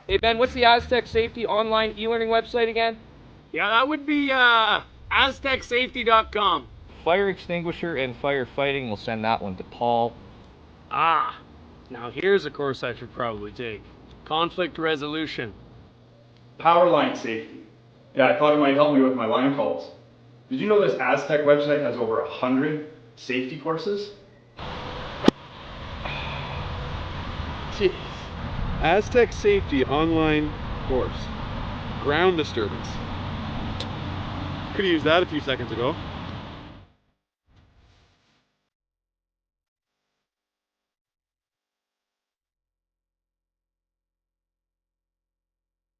Hey Ben, what's the Aztec Safety online e-learning website again? Yeah, that would be aztecsafety.com. Fire extinguisher and firefighting. We'll send that one to Paul. Ah, now here's a course I should probably take. Conflict resolution. Power line safety. Yeah, I thought it might help me with my line calls. Did you know this Aztec website has over 100 safety courses? Jeez. Aztec Safety online course. Ground disturbance. Could have used that a few seconds ago.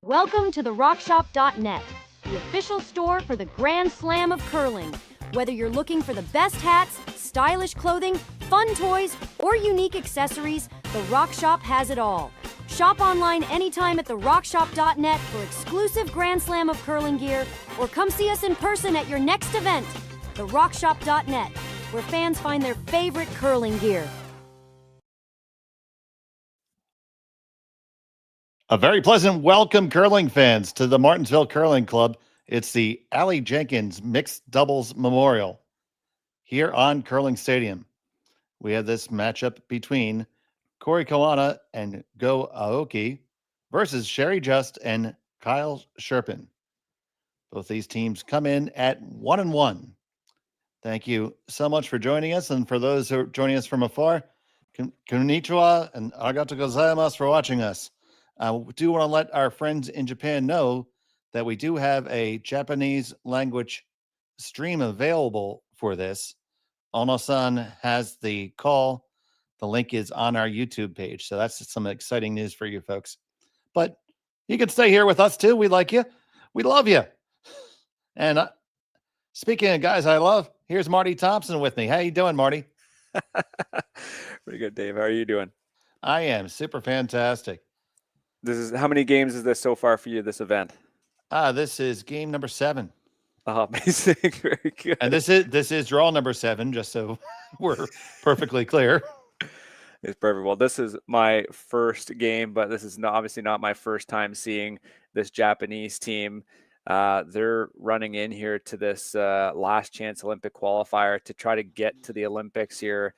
Welcome to the rockshop.net, the official store for the Grand Slam of curling. Whether you're looking for the best hats, stylish clothing, fun toys, or unique accessories, the Rock Shop has it all. Shop online anytime at therockshop.net for exclusive Grand Slam of curling gear, or come see us in person at your next event. Therockshop.net, where fans find their favorite curling gear. A very pleasant welcome, curling fans, to the Martensville Curling Club. It's the Aly Jenkins Mixed Doubles Memorial here on Curling Stadium. We have this matchup between Koana and Go Aoki versus Sherry Just and Kyle Cherpin. Both these teams come in at 1-1. Thank you so much for joining us, and for those who are joining us from afar, konnichiwa and arigatou gozaimasu for watching us. We do want to let our friends in Japan know that we do have a Japanese language stream available for this. Ono-san has the call. The link is on our YouTube page. So that's some exciting news for you folks. But you can stay here with us too. We like you. We love you. And speaking of guys I love, here's Marty Thompson with me. How you doing, Marty? Pretty good, Dave. How are you doing? I am super fantastic. How many games is this so far for you, this event? This is game number 7. Oh, amazing. Very good. And this is draw number 7, just so we're perfectly clear. It's perfect. Well, this is my first game, but this is obviously not my first time seeing this Japanese team. They're running in here to this last chance Olympic qualifier to try to get to the Olympics here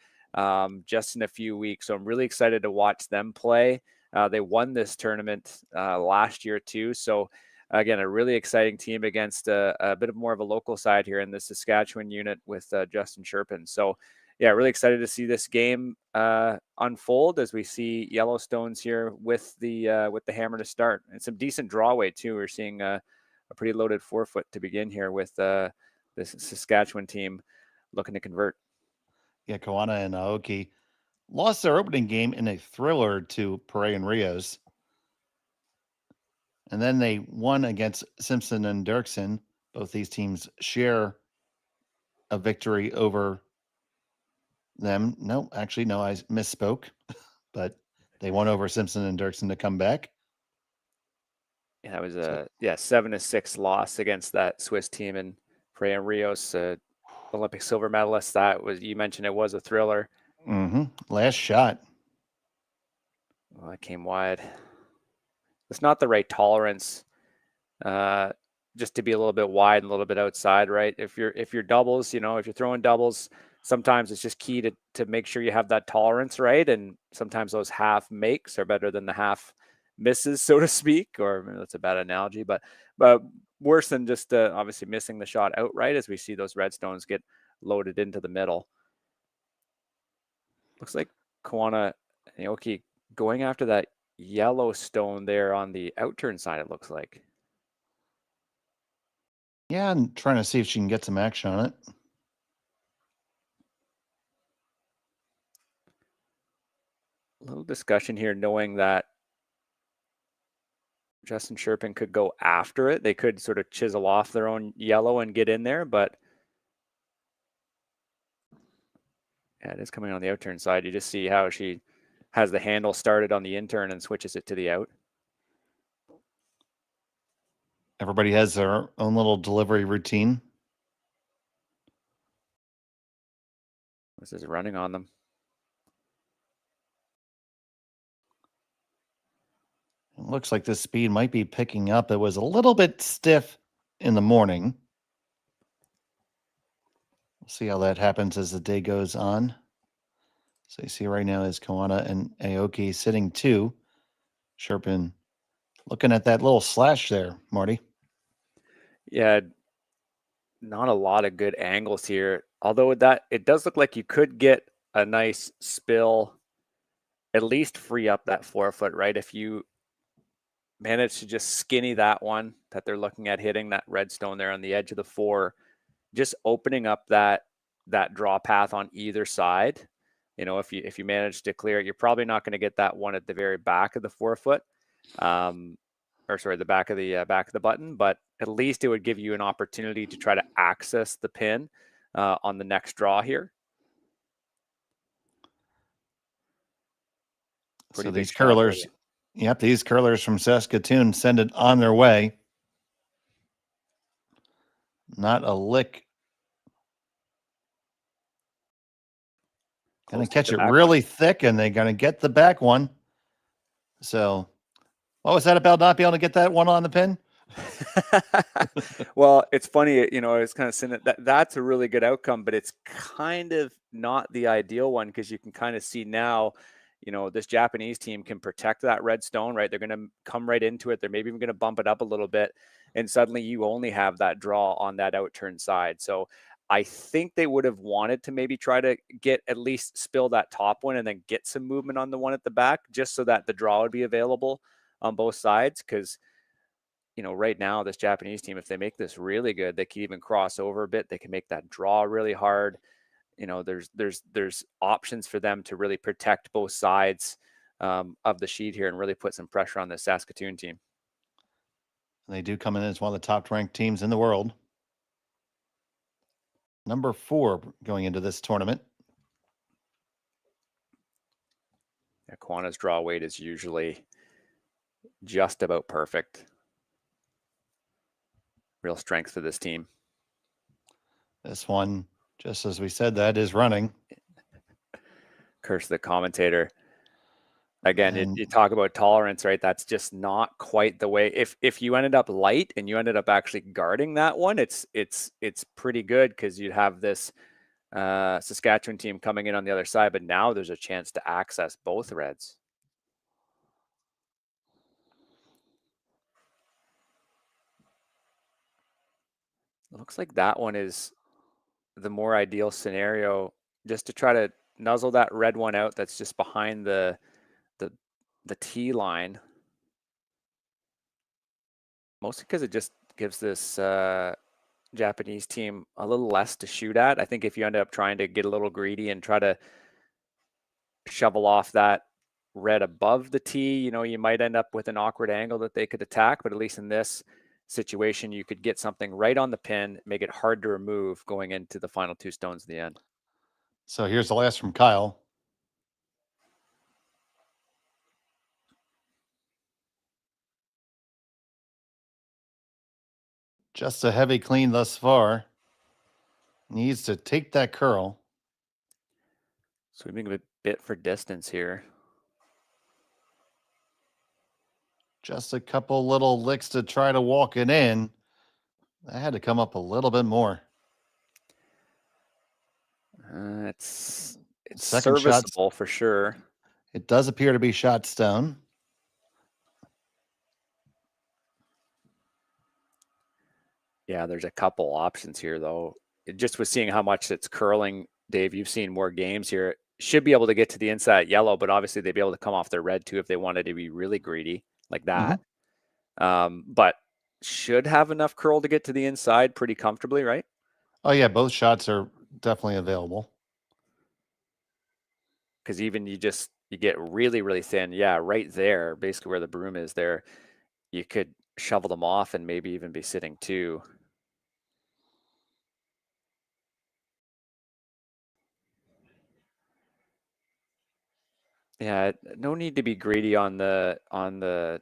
just in a few weeks. So I'm really excited to watch them play. They won this tournament last year too. So again, a really exciting team against a bit of more of a local side here in the Saskatchewan unit with Justin Cherpin. So yeah, really excited to see this game unfold as we see Yellowstones here with the hammer to start, and some decent draw weight too. We're seeing a pretty loaded forefoot to begin here with this Saskatchewan team looking to convert. Yeah, Koana and Aoki lost their opening game in a thriller to Pere and Rios. And then they won against Simpson and Dirksen. Both these teams share a victory over them. No, actually, no, I misspoke. But they won over Simpson and Dirksen to come back. Yeah, that was a 7-6 loss against that Swiss team, and Pere and Rios, Olympic silver medalist. That was, you mentioned it was a thriller. Last shot. Well, that came wide. It's not the right tolerance, just to be a little bit wide and a little bit outside, right? If you're doubles, if you're throwing doubles, sometimes it's just key to make sure you have that tolerance, right? And sometimes those half makes are better than the half misses, so to speak, or maybe that's a bad analogy, but worse than just obviously missing the shot outright, as we see those redstones get loaded into the middle. Looks like Koana and Aoki going after that yellow stone there on the outturn side, it looks like. Yeah, I'm trying to see if she can get some action on it. A little discussion here, knowing that Justin Cherpin could go after it. They could sort of chisel off their own yellow and get in there, but yeah, it is coming on the outturn side. You just see how she has the handle started on the in-turn and switches it to the out. Everybody has their own little delivery routine. This is running on them. Looks like this speed might be picking up. It was a little bit stiff in the morning. We'll see how that happens as the day goes on. So you see right now is Koana and Aoki sitting 2. Cherpin looking at that little slash there, Marty. Yeah, not a lot of good angles here. Although it does look like you could get a nice spill, at least free up that 4-foot, right? If you manage to just skinny that one that they're looking at hitting, that redstone there on the edge of the 4, just opening up that draw path on either side. You know, if you manage to clear it, you're probably not going to get that one at the very back of the 4-foot, or sorry, the back of the button. But at least it would give you an opportunity to try to access the pin on the next draw here. So these curlers, yep, these curlers from Saskatoon send it on their way. Not a lick. Going to catch it really thick, and they're going to get the back one. So what was that about not being able to get that one on the pin? Well, it's funny, you know, I was kind of saying that's a really good outcome, but it's kind of not the ideal one because you can kind of see now, you know, this Japanese team can protect that red stone, right? They're going to come right into it. They're maybe even going to bump it up a little bit. And suddenly you only have that draw on that outturn side. So I think they would have wanted to maybe try to get at least spill that top one and then get some movement on the one at the back, just so that the draw would be available on both sides. Because, you know, right now, this Japanese team, if they make this really good, they can even cross over a bit. They can make that draw really hard. You know, there's options for them to really protect both sides of the sheet here and really put some pressure on the Saskatoon team. And they do come in as one of the top ranked teams in the world. Number 4 going into this tournament. Yeah, Koana's draw weight is usually just about perfect. Real strength for this team. This one, just as we said, that is running. Curse the commentator. Again, you talk about tolerance, right? That's just not quite the way. If you ended up light and you ended up actually guarding that one, it's pretty good because you'd have this Saskatchewan team coming in on the other side. But now there's a chance to access both reds. It looks like that one is the more ideal scenario, just to try to nuzzle that red one out that's just behind the T line. Mostly because it just gives this Japanese team a little less to shoot at. I think if you end up trying to get a little greedy and try to shovel off that red above the tee, you know, you might end up with an awkward angle that they could attack. But at least in this situation, you could get something right on the pin, make it hard to remove going into the final 2 stones at the end. So here's the last from Kyle. Just a heavy clean thus far. Needs to take that curl. Sweeping a bit for distance here. Just a couple little licks to try to walk it in. I had to come up a little bit more. It's serviceable for sure. It does appear to be shot stone. Yeah, there's a couple options here, though. Just with seeing how much it's curling, Dave, you've seen more games here. Should be able to get to the inside yellow, but obviously they'd be able to come off their red too if they wanted to be really greedy like that. But should have enough curl to get to the inside pretty comfortably, right? Oh, yeah, both shots are definitely available. Because even you get really, really thin. Yeah, right there, basically where the broom is there, you could shovel them off and maybe even be sitting 2. Yeah, no need to be greedy on the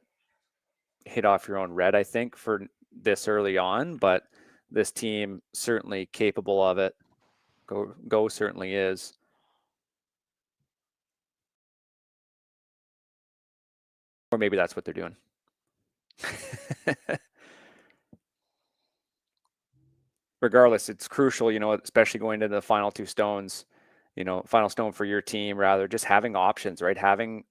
hit off your own red, I think, for this early on, but this team certainly capable of it. Go certainly is. Or maybe that's what they're doing. Regardless, it's crucial, especially going to the final two stones, final stone for your team, rather just having options, right? Having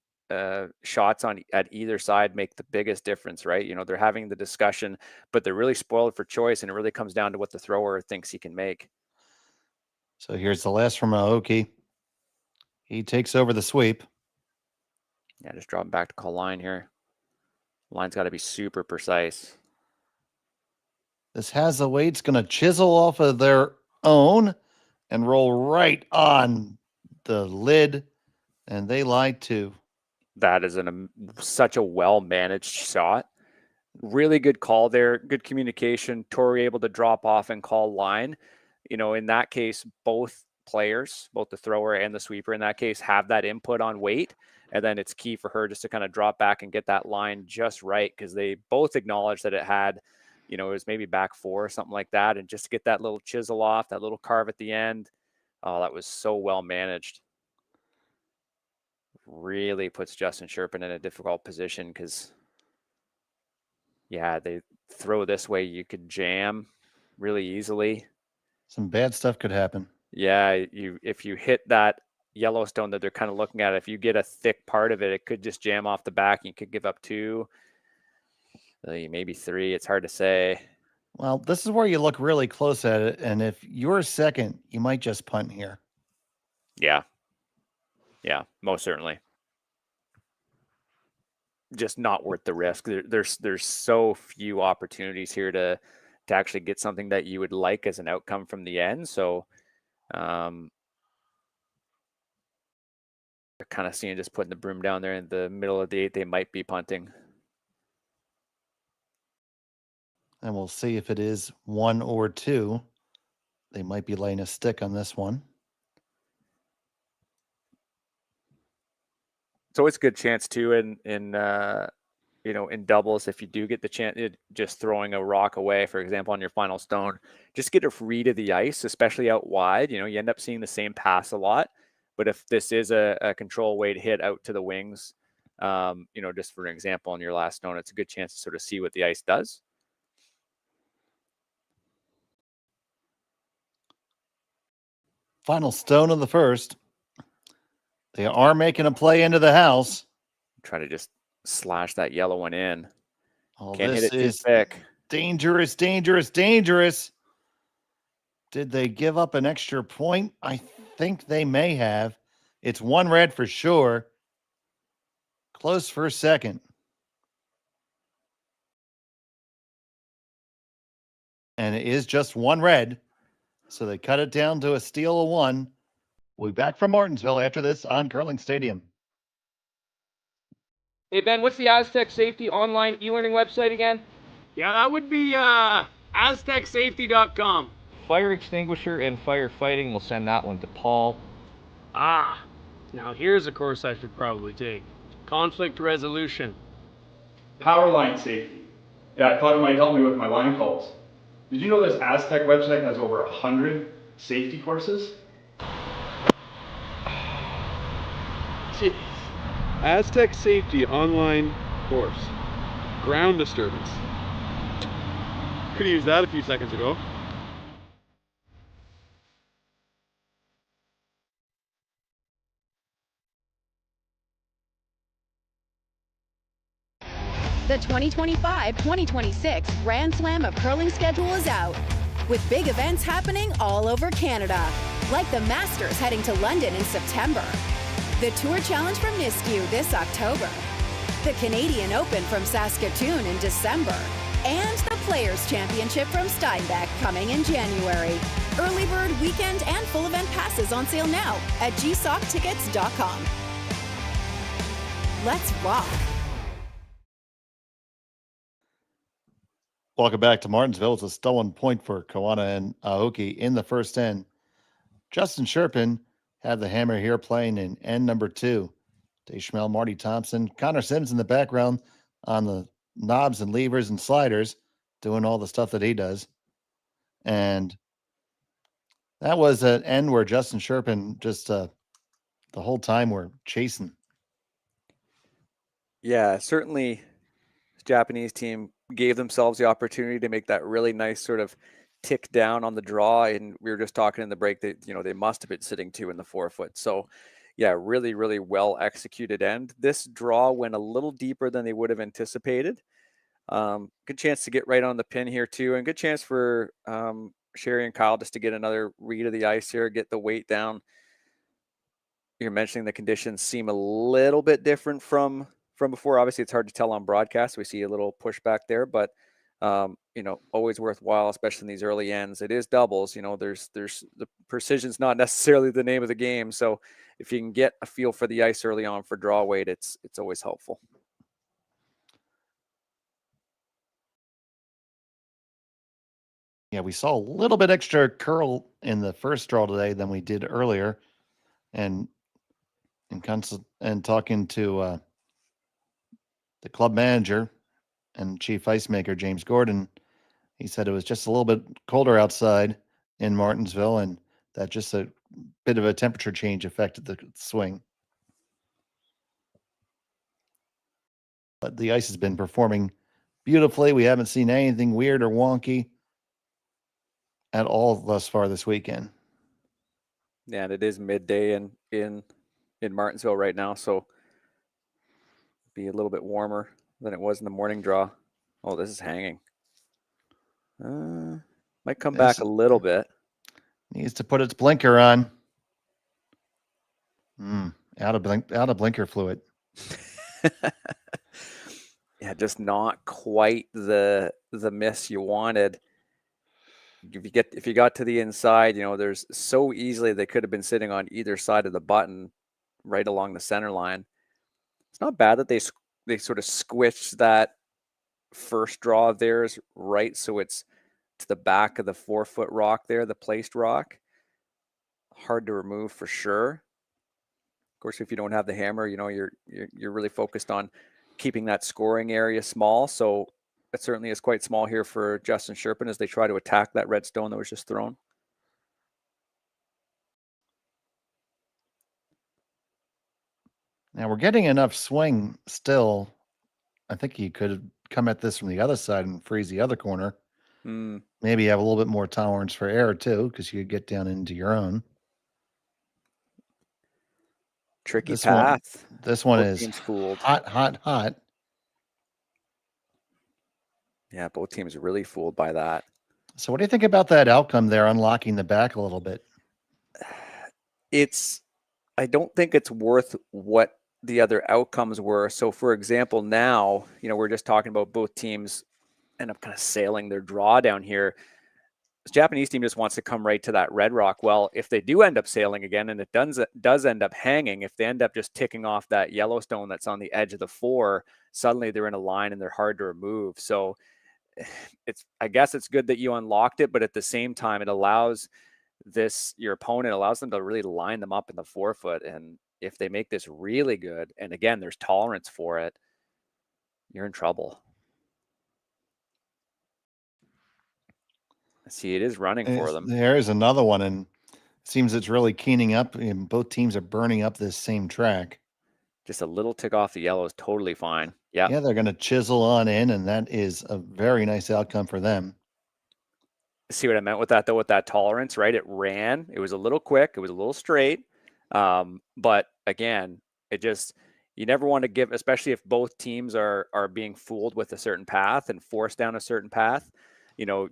shots at either side make the biggest difference, right? They're having the discussion, but they're really spoiled for choice, and it really comes down to what the thrower thinks he can make. So here's the last from Aoki. He takes over the sweep. Yeah, just dropping back to call line here. Line's got to be super precise. This has the weight's going to chisel off of their own and roll right on the lid, and they lie too. That is such a well-managed shot. Really good call there. Good communication. Tori able to drop off and call line. In that case, both players, both the thrower and the sweeper in that case, have that input on weight. And then it's key for her just to kind of drop back and get that line just right, because they both acknowledge that it had, it was maybe back 4 or something like that. And just to get that little chisel off, that little carve at the end, oh, that was so well managed. Really puts Justin Cherpin in a difficult position because, yeah, they throw this way, you could jam really easily. Some bad stuff could happen. Yeah, if you hit that Yellowstone that they're kind of looking at, if you get a thick part of it, it could just jam off the back. You could give up 2, maybe 3. It's hard to say. Well, this is where you look really close at it, and if you're second, you might just punt here. Yeah, most certainly. Just not worth the risk. There's so few opportunities here to actually get something that you would like as an outcome from the end. So they're kind of seeing just putting the broom down there in the middle of the 8. They might be punting. And we'll see if it is 1 or 2. They might be laying a stick on this one. It's always a good chance too in doubles, if you do get the chance, just throwing a rock away, for example, on your final stone, just get a read of the ice, especially out wide. You end up seeing the same pass a lot. But if this is a control weight hit out to the wings, just for an example, on your last stone, it's a good chance to sort of see what the ice does. Final stone of the first. They are making a play into the house. Try to just slash that yellow one in. Oh, Can't this hit it too is thick. Dangerous, dangerous, dangerous. Did they give up an extra point? I think they may have. It's 1 red for sure. Close for a second. And it is just 1 red. So they cut it down to a steal of 1. We'll be back from Martensville after this on Curling Stadium. Hey, Ben, what's the Aztec Safety online e-learning website again? Yeah, that would be aztecsafety.com. Fire extinguisher and firefighting, we'll send that one to Paul. Now here's a course I should probably take. Conflict resolution. Power line safety. Yeah, I thought it might help me with my line calls. Did you know this Aztec website has over 100 safety courses? Jeez. Aztec Safety online course. Ground disturbance. Could have used that a few seconds ago. The 2025-2026 Grand Slam of Curling schedule is out, with big events happening all over Canada, like the Masters heading to London in September, the Tour Challenge from Nisku this October, the Canadian Open from Saskatchewan in December, and the Players' Championship from Steinbeck coming in January. Early bird weekend and full event passes on sale now at gsoctickets.com. Let's rock. Welcome back to Martensville. It's a stolen point for Koana and Aoki in the first end. Justin Cherpin had the hammer here playing in end number 2. Dave Schmirler, Marty Thompson, Connor Sims in the background on the knobs and levers and sliders, doing all the stuff that he does. And that was an end where Justin Cherpin just the whole time were chasing. Yeah, certainly Japanese team gave themselves the opportunity to make that really nice sort of tick down on the draw. And we were just talking in the break that, they must have been sitting 2 in the 4-foot. So yeah, really, really well executed end. This draw went a little deeper than they would have anticipated. Good chance to get right on the pin here too. And good chance for Sherry and Kyle just to get another read of the ice here, get the weight down. You're mentioning the conditions seem a little bit different from before. Obviously, it's hard to tell on broadcast. We see a little pushback there, but always worthwhile, especially in these early ends. It is doubles. There's the precision's not necessarily the name of the game. So if you can get a feel for the ice early on for draw weight, it's always helpful. Yeah, we saw a little bit extra curl in the first draw today than we did earlier, and talking to the club manager and chief ice maker James Gordon, he said it was just a little bit colder outside in Martensville, and that just a bit of a temperature change affected the swing. But the ice has been performing beautifully. We haven't seen anything weird or wonky at all thus far this weekend. Yeah, and it is midday in Martensville right now, so be a little bit warmer than it was in the morning draw. Oh, this is hanging. Might come back a little bit. Needs to put its blinker on. Out of blinker fluid. Yeah, just not quite the miss you wanted. If you got to the inside, there's so easily they could have been sitting on either side of the button, right along the center line. It's not bad that they sort of squished that first draw of theirs right, so it's to the back of the 4-foot rock there, the placed rock. Hard to remove for sure. Of course, if you don't have the hammer, you're really focused on keeping that scoring area small. So it certainly is quite small here for Justin Cherpin as they try to attack that red stone that was just thrown. Now we're getting enough swing still. I think you could come at this from the other side and freeze the other corner. Maybe have a little bit more tolerance for error too, because you could get down into your own. Tricky path. This one is hot. Yeah, both teams are really fooled by that. So what do you think about that outcome there, unlocking the back a little bit? I don't think it's worth what the other outcomes were. So for example, now, we're just talking about both teams end up kind of sailing their draw down here. This Japanese team just wants to come right to that red rock. Well, if they do end up sailing again, and it does end up hanging, if they end up just ticking off that Yellowstone that's on the edge of the 4, suddenly they're in a line and they're hard to remove. So I guess it's good that you unlocked it, but at the same time, it allows your opponent allows them to really line them up in the 4-foot. And if they make this really good, and again, there's tolerance for it, you're in trouble. See, it is running for them. There is another one, and it seems it's really keening up, and both teams are burning up this same track. Just a little tick off the yellow is totally fine. Yeah. Yeah, they're going to chisel on in, and that is a very nice outcome for them. See what I meant with that, though, with that tolerance, right? It ran. It was a little quick. It was a little straight. But again, you never want to give, especially if both teams are being fooled with a certain path and forced down a certain path. You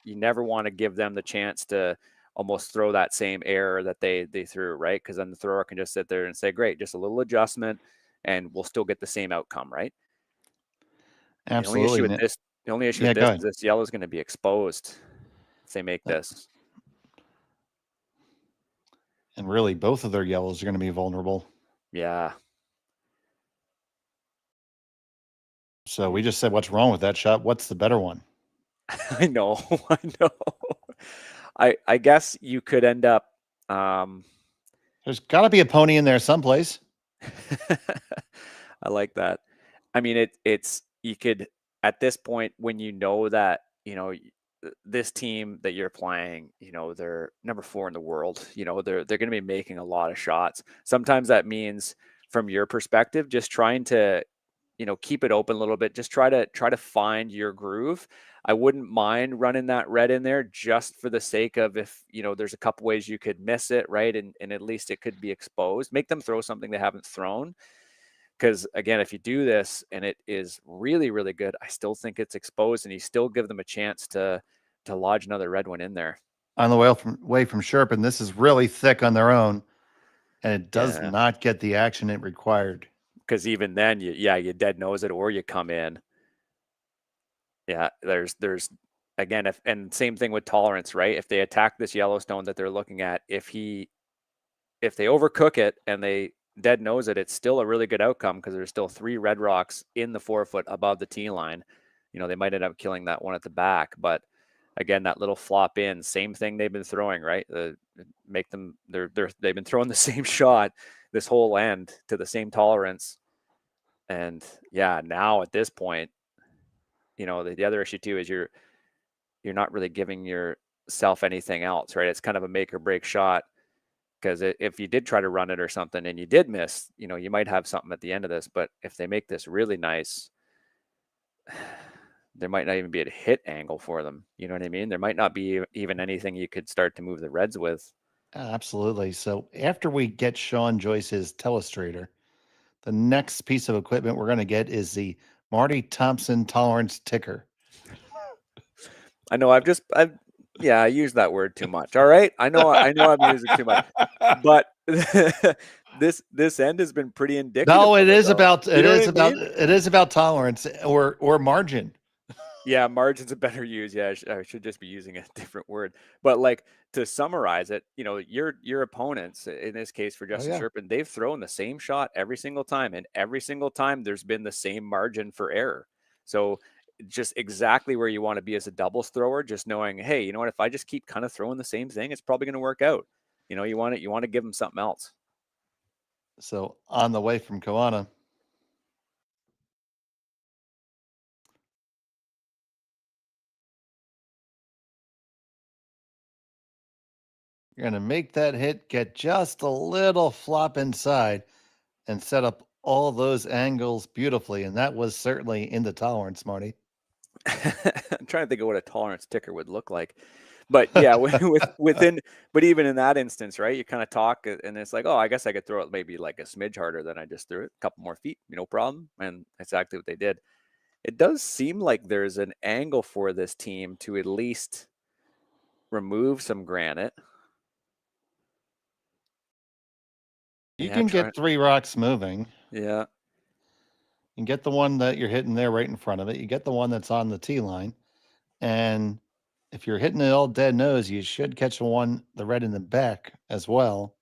never want to give them the chance to almost throw that same error that they threw, right? Because then the thrower can just sit there and say, great, just a little adjustment and we'll still get the same outcome, right? Absolutely. The only issue with this is this yellow is going to be exposed if they make this. And really, both of their yellows are going to be vulnerable. Yeah. So we just said, what's wrong with that shot? What's the better one? I know. I guess you could end up. There's got to be a pony in there someplace. I like that. I mean, you could, at this point, when you know that, this team that you're playing, they're number 4 in the world, they're going to be making a lot of shots. Sometimes that means, from your perspective, just trying to, keep it open a little bit. Just try to find your groove. I wouldn't mind running that red in there just for the sake of if, there's a couple ways you could miss it, right? And at least it could be exposed. Make them throw something they haven't thrown. Because again, if you do this and it is really, really good, I still think it's exposed, and you still give them a chance to lodge another red one in there. On the way from Cherpin, this is really thick on their own, and it does not get the action it required. Because even then, you dead nose it or you come in. Yeah, there's again, and same thing with tolerance, right? If they attack this Yellowstone that they're looking at, if they overcook it and they dead nose it, it's still a really good outcome because there's still 3 red rocks in the 4-foot above the tee line. They might end up killing that one at the back, but again, that little flop in, same thing they've been throwing, right? They've been throwing the same shot this whole end to the same tolerance. And yeah, now at this point, the other issue too is you're not really giving yourself anything else, right? It's kind of a make or break shot, because if you did try to run it or something and you did miss, you might have something at the end of this. But if they make this really nice, there might not even be a hit angle for them. You know what I mean? There might not be even anything you could start to move the reds with. Absolutely. So after we get Sean Joyce's telestrator, the next piece of equipment we're going to get is the Marty Thompson tolerance ticker. I know I use that word too much. All right. I know I'm using it too much, but this end has been pretty indicative. No, it is about tolerance or margin. Yeah, margin's a better use. Yeah, I should just be using a different word. But like, to summarize it, your opponents, in this case for Justin Cherpin, they've thrown the same shot every single time, and every single time there's been the same margin for error. So just exactly where you want to be as a doubles thrower, just knowing, hey, you know what, if I just keep kind of throwing the same thing, it's probably going to work out. You want to give them something else. So on the way from Koana, you're going to make that hit, get just a little flop inside, and set up all those angles beautifully. And that was certainly in the tolerance, Marty. I'm trying to think of what a tolerance ticker would look like. But yeah, but even in that instance, right, you kind of talk and it's like, oh, I guess I could throw it maybe like a smidge harder than I just threw it, a couple more feet, no problem. And that's exactly what they did. It does seem like there's an angle for this team to at least remove some granite. You can get 3 rocks moving. Yeah. You can get the one that you're hitting there right in front of it. You get the one that's on the tee line. And if you're hitting it all dead nose, you should catch the red in the back as well.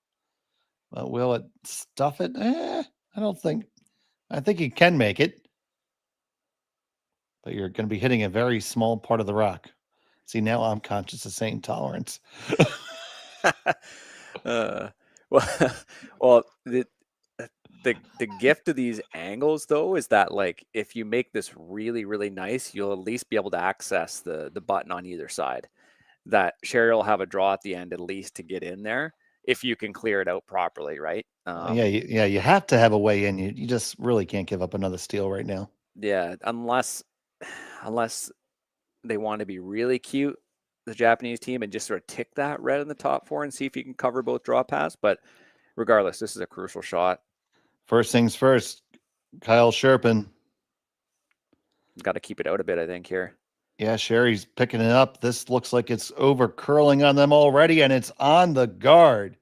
But will it stuff it? I don't think. I think you can make it. But you're going to be hitting a very small part of the rock. See, now I'm conscious of saying tolerance. Well, the gift of these angles though is that, like, if you make this really, really nice, you'll at least be able to access the button on either side. That Sherry will have a draw at the end at least to get in there if you can clear it out properly, right? You have to have a way in. You just really can't give up another steal right now. Yeah, unless they want to be really cute, the Japanese team, and just sort of tick that red in the top 4 and see if you can cover both draw paths. But regardless, this is a crucial shot. First things first, Kyle Cherpin. Got to keep it out a bit, I think, here. Yeah, Sherry's picking it up. This looks like it's over curling on them already, and it's on the guard.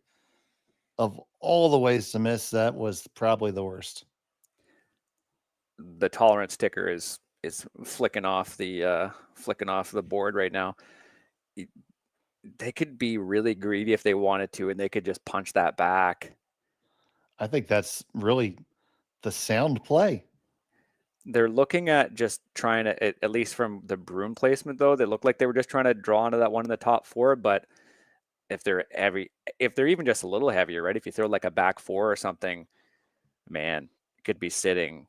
Of all the ways to miss, that was probably the worst. The tolerance ticker is flicking off the board right now. They could be really greedy if they wanted to, and they could just punch that back. I think that's really the sound play. They're looking at just trying to, at least from the broom placement though, they look like they were just trying to draw into that one in the top 4. But if they're even just a little heavier, right? If you throw like a back 4 or something, man, it could be sitting.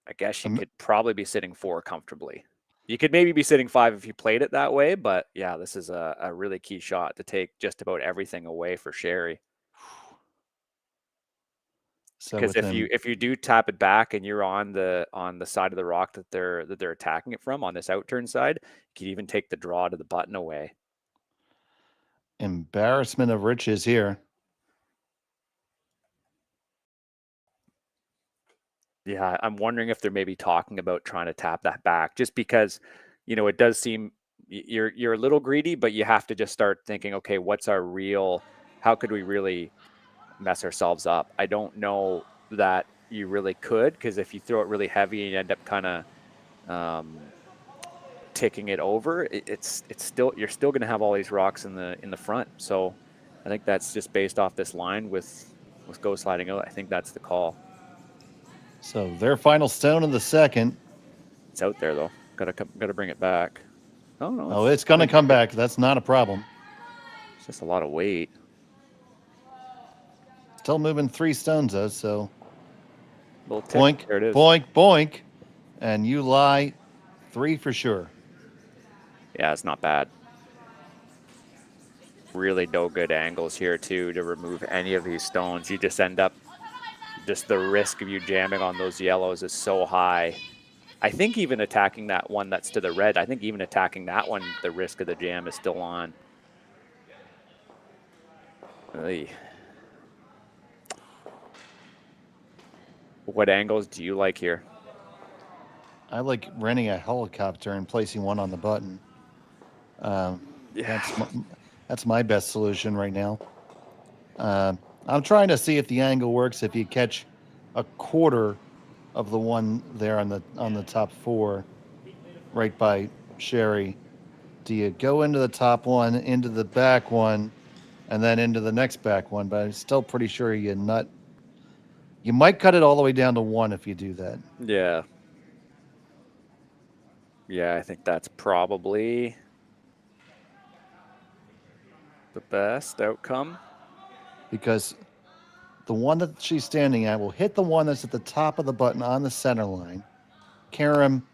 I guess you could probably be sitting 4 comfortably. You could maybe be sitting 5 if you played it that way, but yeah, this is a really key shot to take just about everything away for Sherry. So Because if you do tap it back and you're on the side of the rock that they're attacking it from, on this outturn side, you could even take the draw to the button away. embarrassment of riches here. Yeah, I'm wondering if they're maybe talking about trying to tap that back, just because, it does seem you're a little greedy, but you have to just start thinking, okay, how could we really mess ourselves up? I don't know that you really could, because if you throw it really heavy and you end up kind of ticking it over, it's still, you're still going to have all these rocks in the front. So I think that's just based off this line with go sliding out. I think that's the call. So their final stone of the second. It's out there though. Gotta bring it back. Oh no. Oh, it's going to come back. That's not a problem. It's just a lot of weight. Still moving 3 stones though, so Little tick. boink, There it is. boink, boink, and you lie 3 for sure. Yeah, it's not bad. Really no good angles here too to remove any of these stones. You just end up, just the risk of you jamming on those yellows is so high. I think even attacking that one that's to the red, I think even attacking that one, the risk of the jam is still on. Oy. What angles do you like here? I like renting a helicopter and placing one on the button. That's my best solution right now. I'm trying to see if the angle works if you catch a quarter of the one there on the top 4 right by Sherry. Do you go into the top one, into the back one, and then into the next back one? But I'm still pretty sure you might cut it all the way down to 1 if you do that. Yeah. Yeah, I think that's probably the best outcome. Because the one that she's standing at will hit the one that's at the top of the button on the center line. Carry him,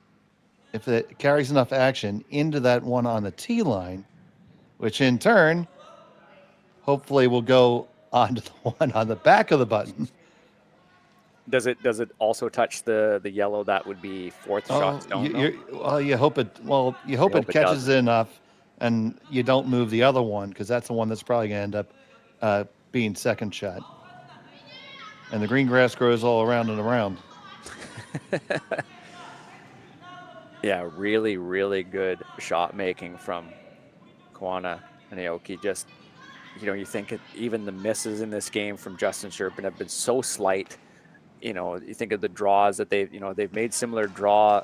if it carries enough action, into that one on the T line, which in turn, hopefully will go onto the one on the back of the button. Does it also touch the yellow that would be 4th shot stone? You hope it catches it enough, and you don't move the other one, because that's the one that's probably going to end up being 2nd shot. And the green grass grows all around and around. Yeah, really, really good shot making from Koana and Aoki. Just, you think even the misses in this game from Justin Cherpin have been so slight. You think of the draws that they've made similar draw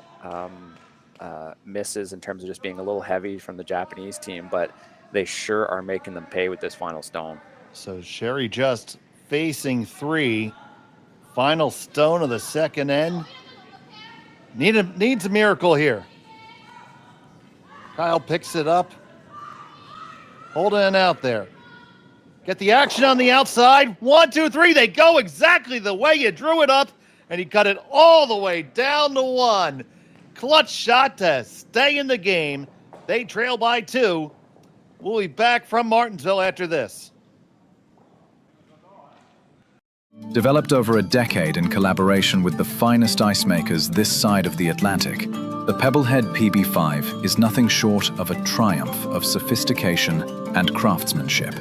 misses in terms of just being a little heavy from the Japanese team, but they sure are making them pay with this final stone. So Sherry just facing 3, final stone of the second end. Needs a miracle here. Kyle picks it up. Holding it out there. Get the action on the outside. 1, 2, 3. They go exactly the way you drew it up, and he cut it all the way down to 1. Clutch shot to stay in the game. They trail by 2. We'll be back from Martensville after this. Developed over a decade in collaboration with the finest ice makers this side of the Atlantic, the Pebblehead PB5 is nothing short of a triumph of sophistication and craftsmanship.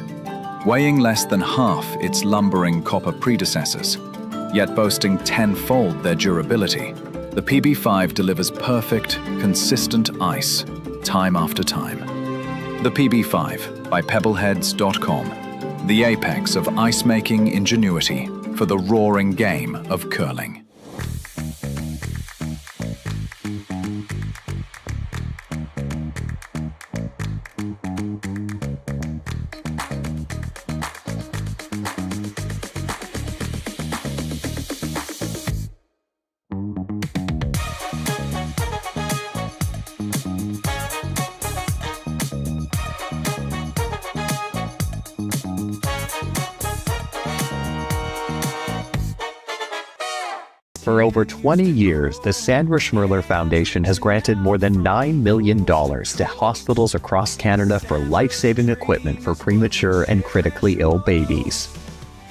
Weighing less than half its lumbering copper predecessors, yet boasting 10-fold their durability, the PB5 delivers perfect, consistent ice, time after time. The PB5 by Pebbleheads.com, the apex of ice-making ingenuity for the roaring game of curling. For over 20 years, the Sandra Schmirler Foundation has granted more than $9 million to hospitals across Canada for life-saving equipment for premature and critically ill babies.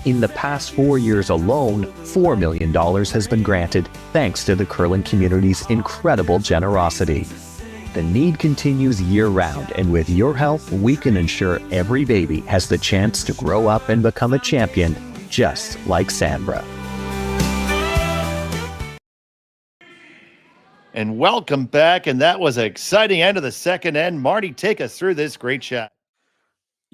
In the past 4 years alone, $4 million has been granted thanks to the curling community's incredible generosity. The need continues year-round, and with your help, we can ensure every baby has the chance to grow up and become a champion, just like Sandra. And welcome back, and that was an exciting end of the second end. Marty, take us through this great shot.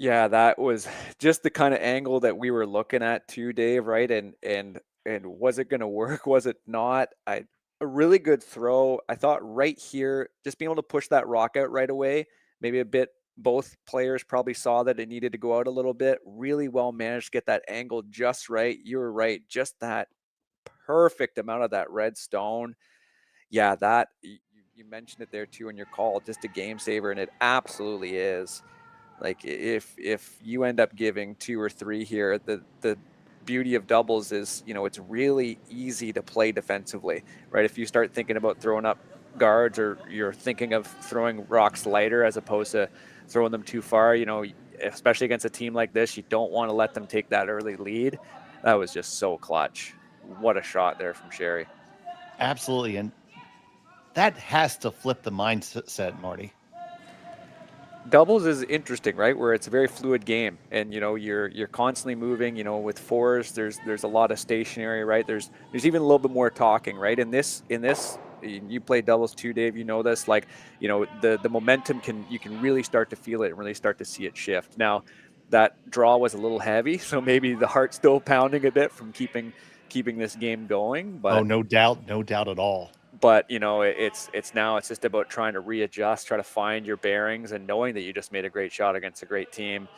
Yeah, that was just the kind of angle that we were looking at too, Dave, right? And was it going to work? Was it not? A really good throw. I thought right here, just being able to push that rock out right away, maybe a bit, both players probably saw that it needed to go out a little bit. Really well managed to get that angle just right. You were right. Just that perfect amount of that red stone. Yeah, that you mentioned it there too in your call, just a game saver, and it absolutely is. Like if you end up giving 2 or 3 here, the beauty of doubles is, it's really easy to play defensively, right? If you start thinking about throwing up guards, or you're thinking of throwing rocks lighter as opposed to throwing them too far, especially against a team like this, you don't want to let them take that early lead. That was just so clutch. What a shot there from Sherry. Absolutely. And that has to flip the mindset, Marty. Doubles is interesting, right? Where it's a very fluid game, and you're constantly moving. With fours, there's a lot of stationary, right? There's even a little bit more talking, right? In this, you play doubles too, Dave. You know this, the momentum you can really start to feel it and really start to see it shift. Now, that draw was a little heavy, so maybe the heart's still pounding a bit from keeping this game going. But no doubt at all. But it's just about trying to readjust, try to find your bearings, and knowing that you just made a great shot against a great team.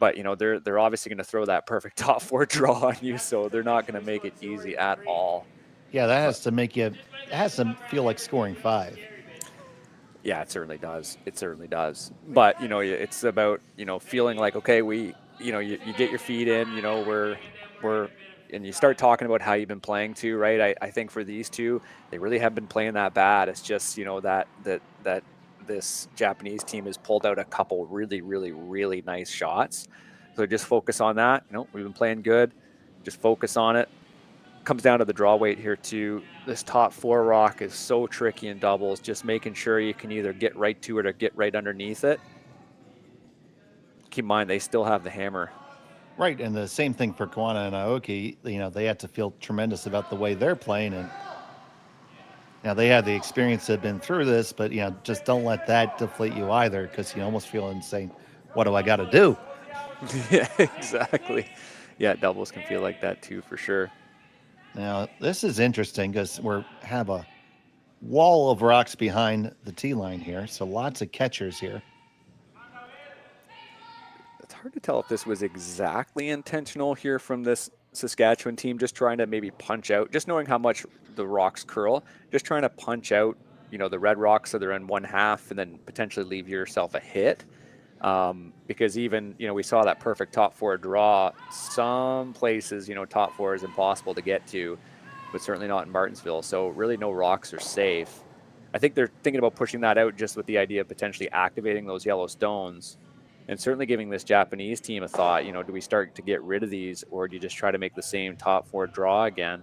But they're obviously going to throw that perfect top 4 draw on you, so they're not going to make it easy at all. Yeah, that has to feel like scoring 5. Yeah, it certainly does. It certainly does. But it's about feeling like, okay, you get your feet in. We're and you start talking about how you've been playing too, right? I think for these two, they really haven't been playing that bad. It's just, that this Japanese team has pulled out a couple really, really, really nice shots. So just focus on that. We've been playing good. Just focus on it. Comes down to the draw weight here too. This top 4 rock is so tricky in doubles, just making sure you can either get right to it or get right underneath it. Keep in mind, they still have the hammer. Right, and the same thing for Koana and Aoki. They have to feel tremendous about the way they're playing, and they have the experience, have been through this, but just don't let that deflate you either, because you almost feel insane. What do I got to do? Yeah, exactly. Yeah, doubles can feel like that too, for sure. Now this is interesting because we have a wall of rocks behind the tee line here, so lots of catchers here. It's hard to tell if this was exactly intentional here from this Saskatchewan team, just trying to maybe punch out, just knowing how much the rocks curl, just trying to punch out, the red rocks so they're in one half and then potentially leave yourself a hit. Because even, we saw that perfect top 4 draw. Some places, top 4 is impossible to get to, but certainly not in Martensville. So really no rocks are safe. I think they're thinking about pushing that out just with the idea of potentially activating those yellow stones. And certainly giving this Japanese team a thought, do we start to get rid of these, or do you just try to make the same top 4 draw again?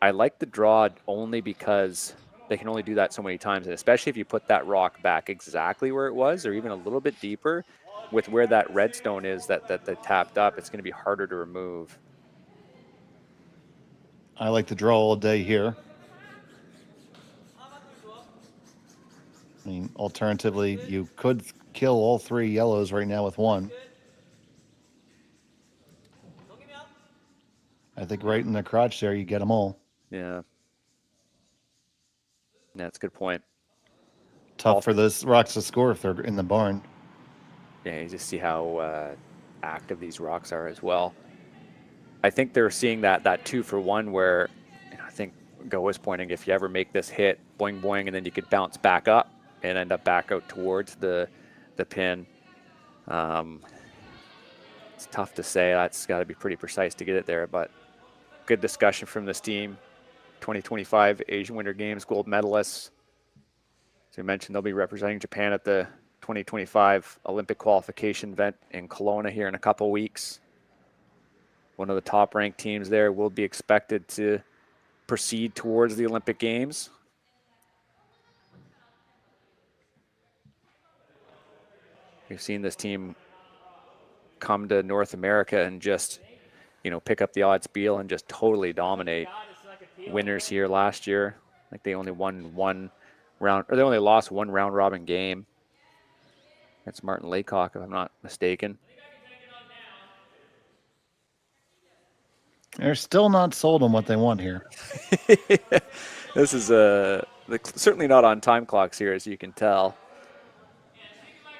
I like the draw only because they can only do that so many times, and especially if you put that rock back exactly where it was, or even a little bit deeper, with where that red stone is that they tapped up, it's going to be harder to remove. I like the draw all day here. I mean, alternatively, you could kill all 3 yellows right now with 1. I think right in the crotch there, you get them all. Yeah. That's a good point. Tough for those rocks to score if they're in the barn. Yeah, you just see how active these rocks are as well. I think they're seeing that 2-for-1 where, I think Go was pointing, if you ever make this hit, boing, boing, and then you could bounce back up and end up back out towards the pin. It's tough to say. That's got to be pretty precise to get it there, but good discussion from this team. 2025 Asian Winter Games gold medalists. As we mentioned, they'll be representing Japan at the 2025 Olympic qualification event in Kelowna here in a couple weeks. one of the top-ranked teams there, will be expected to proceed towards the Olympic Games. We've seen this team come to North America and just, pick up the odd spiel and just totally dominate. Winners here last year. Like they only won one round, or they only lost one round robin game. That's Martin Laycock, if I'm not mistaken. They're still not sold on what they want here. This is certainly not on time clocks here, as you can tell.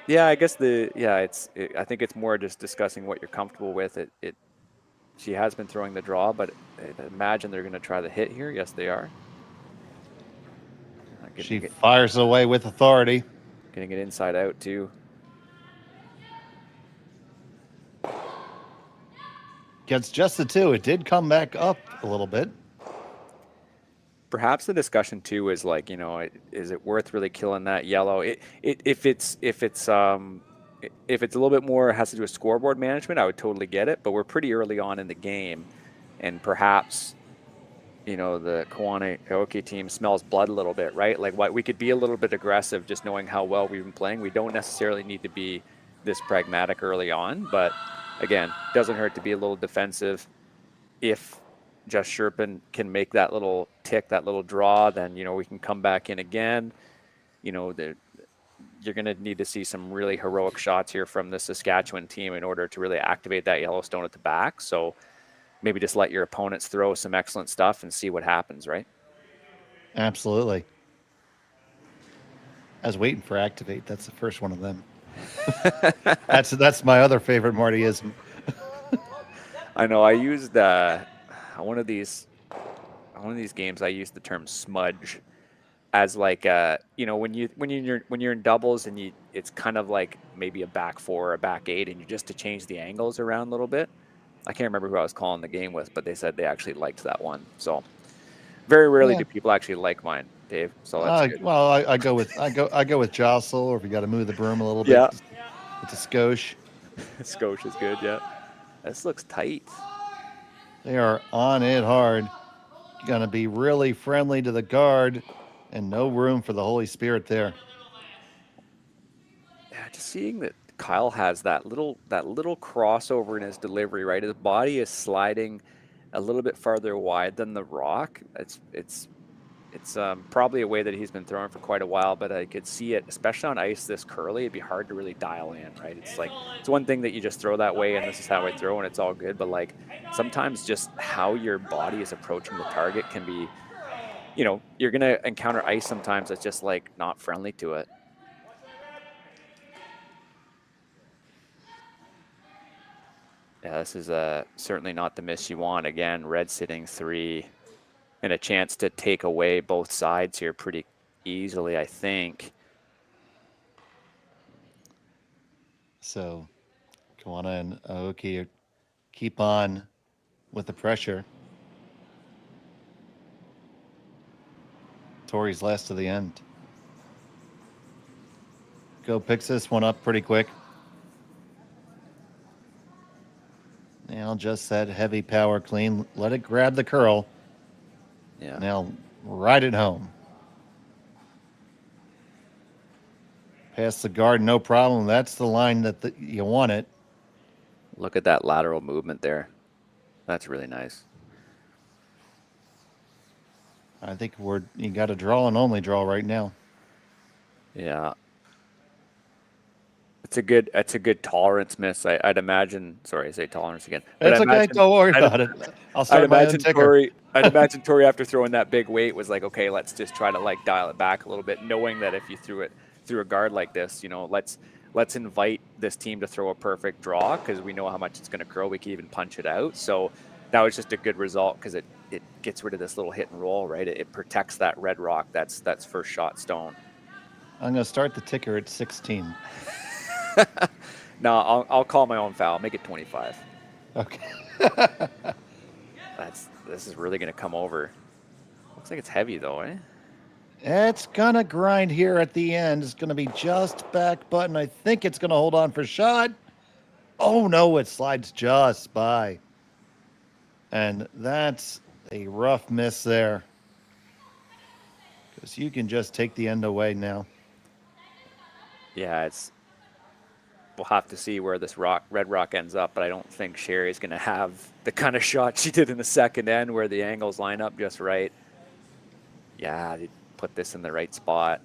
Yeah, I guess I think it's more just discussing what you're comfortable with. She has been throwing the draw, but I imagine they're going to try the hit here. Yes, they are. She fires away with authority. Getting it inside out, too. Gets just the two. It did come back up a little bit. Perhaps the discussion too is like, is it worth really killing that yellow? If it's a little bit more has to do with scoreboard management, I would totally get it. But we're pretty early on in the game, and perhaps the Koana Aoki team smells blood a little bit, right? Like we could be a little bit aggressive, just knowing how well we've been playing. We don't necessarily need to be this pragmatic early on, but again, doesn't hurt to be a little defensive. If just Cherpin can make that little tick, that little draw, then, we can come back in again. You're going to need to see some really heroic shots here from the Saskatchewan team in order to really activate that Yellowstone at the back. So maybe just let your opponents throw some excellent stuff and see what happens, right? Absolutely. I was waiting for activate. That's the first one of them. That's my other favorite Martyism. I know. I used one of these games. I used the term smudge as like when you're in doubles and it's kind of like maybe a back four or a back eight, and you just to change the angles around a little bit. I can't remember who I was calling the game with, but they said they actually liked that one. So very rarely do people actually like mine, Dave. So that's good. Well, I go with jostle, or if you got to move the broom a little bit. Yeah. It's a skosh. Skosh is good. Yeah. This looks tight. They are on it hard. Going to be really friendly to the guard, and no room for the Holy Spirit there. Yeah, just seeing that Kyle has that little crossover in his delivery, right? His body is sliding a little bit farther wide than the rock. It's probably a way that he's been throwing for quite a while, but I could see it, especially on ice this curly, it'd be hard to really dial in, right? It's one thing that you just throw that way and this is how I throw and it's all good, but like sometimes just how your body is approaching the target can be, you're going to encounter ice sometimes that's just like not friendly to it. Yeah, this is certainly not the miss you want. Again, red sitting 3. And a chance to take away both sides here pretty easily, I think. So, Koana and Aoki keep on with the pressure. Tori's last to the end. Go picks this one up pretty quick. Now just that heavy power clean. Let it grab the curl. Yeah. Now ride it home. Past the guard, no problem. That's the line that you want it. Look at that lateral movement there. That's really nice. I think you got a draw and only draw right now. Yeah. It's a good tolerance miss. I'd imagine. Sorry, I say tolerance again. It's okay. Don't worry about it. I'll start my own ticker. I'd imagine Tori, after throwing that big weight, was like, okay, let's just try to like dial it back a little bit, knowing that if you threw it through a guard like this, let's invite this team to throw a perfect draw because we know how much it's going to curl. We can even punch it out. So that was just a good result because it gets rid of this little hit and roll, right? It protects that red rock. That's first shot stone. I'm going to start the ticker at 16. No, I'll call my own foul. Make it 25. Okay. This is really going to come over. Looks like it's heavy though, eh? It's going to grind here at the end. It's going to be just back button. I think it's going to hold on for shot. Oh no, it slides just by. And that's a rough miss there. Because you can just take the end away now. Yeah, we'll have to see where this red rock ends up, but I don't think Sherry's going to have the kind of shot she did in the second end where the angles line up just right. Yeah, they put this in the right spot.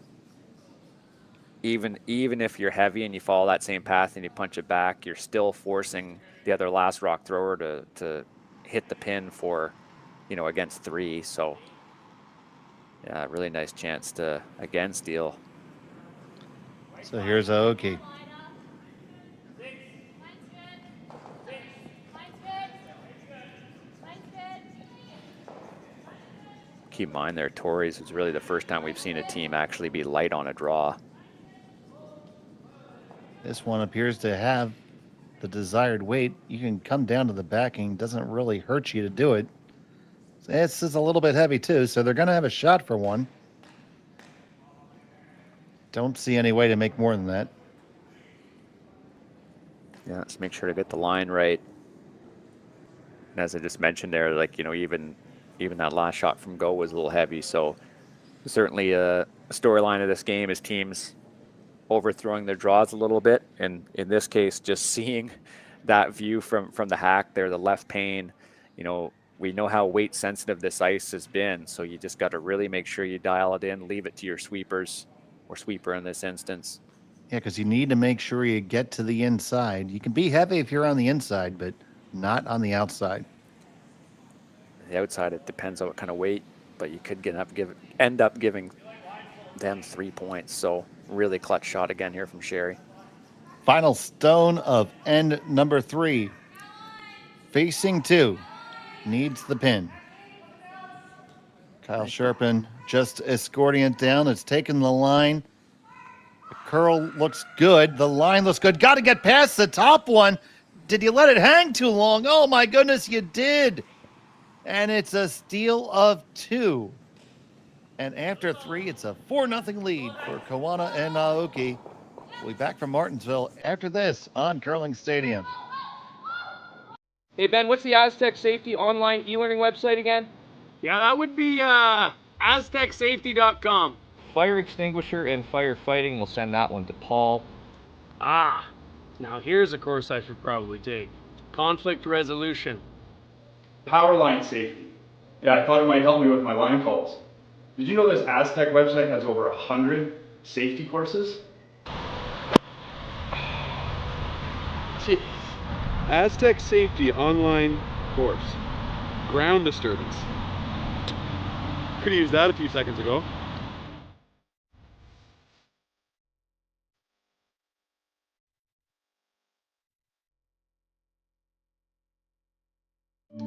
Even if you're heavy and you follow that same path and you punch it back, you're still forcing the other last rock thrower to hit the pin for, against 3. So, yeah, really nice chance to, again, steal. So here's Aoki. Keep in mind there, Tori's is really the first time we've seen a team actually be light on a draw. This one appears to have the desired weight. You can come down to the backing. Doesn't really hurt you to do it. This is a little bit heavy too, so they're going to have a shot for one. Don't see any way to make more than that. Yeah, let's make sure to get the line right. And as I just mentioned there, like, even that last shot from go was a little heavy. So certainly a storyline of this game is teams overthrowing their draws a little bit. And in this case, just seeing that view from the hack there, the left pane, we know how weight sensitive this ice has been. So you just got to really make sure you dial it in, leave it to your sweepers, or sweeper in this instance. Yeah, because you need to make sure you get to the inside. You can be heavy if you're on the inside, but not on the outside. The outside, it depends on what kind of weight, but you could end up giving them 3 points. So really clutch shot again here from Sherry. Final stone of end number 3. Facing 2. Needs the pin. Kyle Cherpin just escorting it down. It's taken the line. The curl looks good. The line looks good. Got to get past the top one. Did you let it hang too long? Oh my goodness, you did. And it's a steal of 2. And after 3, it's a 4-0 lead for Koana and Aoki. We'll be back from Martensville after this on Curling Stadium. Hey, Ben, what's the Aztec Safety online e-learning website again? Yeah, that would be aztecsafety.com. Fire extinguisher and firefighting, we'll send that one to Paul. Now here's a course I should probably take. Conflict resolution. Power line safety. Yeah, I thought it might help me with my line calls. Did you know this Aztec website has over 100 safety courses? Jeez. Aztec Safety online course. Ground disturbance. Could have used that a few seconds ago.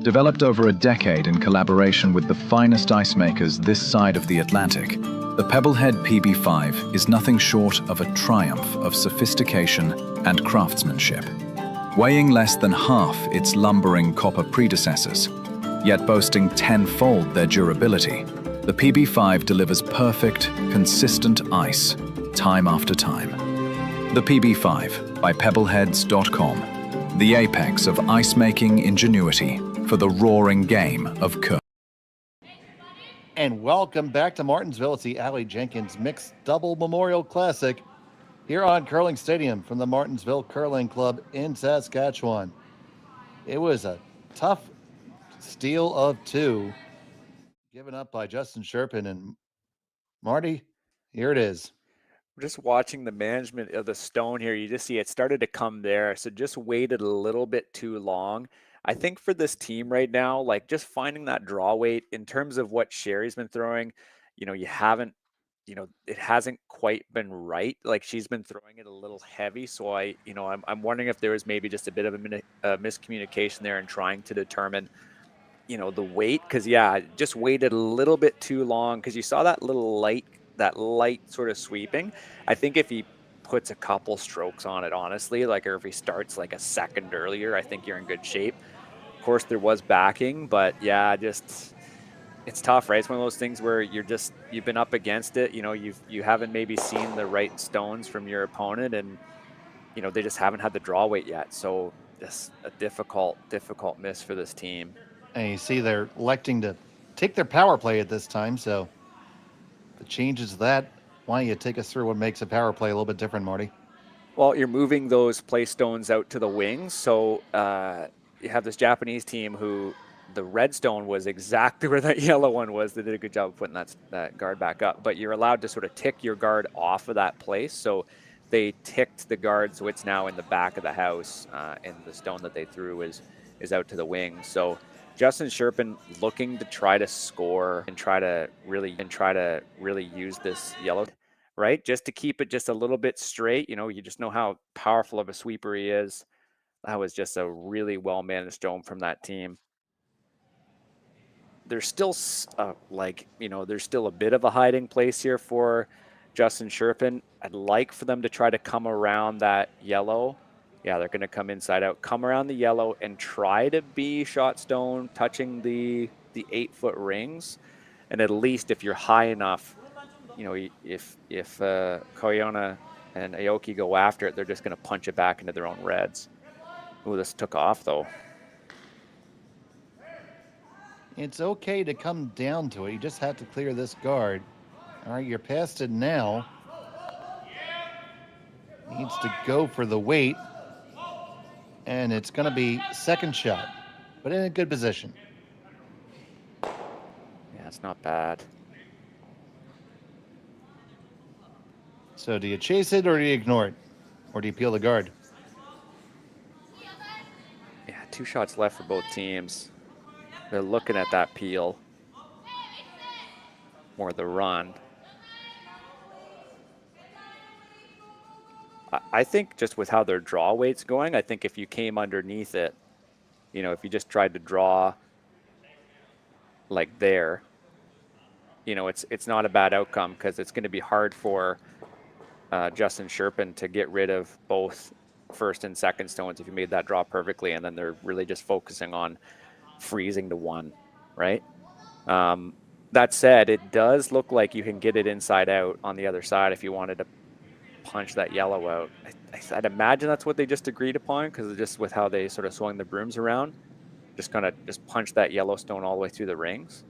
Developed over a decade in collaboration with the finest ice makers this side of the Atlantic, the Pebblehead PB5 is nothing short of a triumph of sophistication and craftsmanship. Weighing less than half its lumbering copper predecessors, yet boasting tenfold their durability, the PB5 delivers perfect, consistent ice, time after time. The PB5 by Pebbleheads.com, the apex of ice-making ingenuity for the roaring game of curling. And welcome back to Martensville. It's the Aly Jenkins Mixed Double Memorial Classic here on Curling Stadium from the Martensville Curling Club in Saskatchewan. It was a tough steal of 2 given up by Justin Cherpin. And Marty, here it is. We're just watching the management of the stone here. You just see it started to come there. So just waited a little bit too long. I think for this team right now, like just finding that draw weight in terms of what Sherry's been throwing, you haven't, it hasn't quite been right. Like she's been throwing it a little heavy. So I'm wondering if there was maybe just a bit of a miscommunication there in trying to determine, the weight. Cause just waited a little bit too long. Cause you saw that light sort of sweeping. I think if he puts a couple strokes on it, honestly, or if he starts like a second earlier, I think you're in good shape. Of course, there was backing, but it's tough, right? It's one of those things where you've been up against it. You haven't maybe seen the right stones from your opponent, and they just haven't had the draw weight yet. So just a difficult miss for this team. And you see they're electing to take their power play at this time, so the changes to that. Why don't you take us through what makes a power play a little bit different, Marty? Well, you're moving those play stones out to the wings. So you have this Japanese team who the red stone was exactly where that yellow one was. They did a good job of putting that guard back up. But you're allowed to sort of tick your guard off of that place. So they ticked the guard, so it's now in the back of the house, and the stone that they threw is out to the wing. So Justin Cherpin looking to try to score and try to really use this yellow, right? Just to keep it just a little bit straight. You know, you just know how powerful of a sweeper he is. That was just a really well-managed stone from that team. There's still there's still a bit of a hiding place here for Justin Cherpin. I'd like for them to try to come around that yellow. Yeah, they're going to come inside out, come around the yellow, and try to be shot stone, touching the 8-foot rings. And at least if you're high enough, you know, if Koana and Aoki go after it, they're just going to punch it back into their own reds. Ooh, this took off though. It's okay to come down to it. You just have to clear this guard. All right, you're past it now. Needs to go for the weight. And it's going to be second shot, but in a good position. Yeah, it's not bad. So do you chase it or do you ignore it? Or do you peel the guard? Yeah, 2 shots left for both teams. They're looking at that peel or the run. I think just with how their draw weight's going, I think if you came underneath it, you know, if you just tried to draw like there, you know, it's not a bad outcome because it's going to be hard for Justin Cherpin to get rid of both first and second stones if you made that draw perfectly, and then they're really just focusing on freezing to 1, right? That said, it does look like you can get it inside out on the other side if you wanted to punch that yellow out. I'd imagine that's what they just agreed upon, because just with how they sort of swung the brooms around, just kind of just punch that yellow stone all the way through the rings.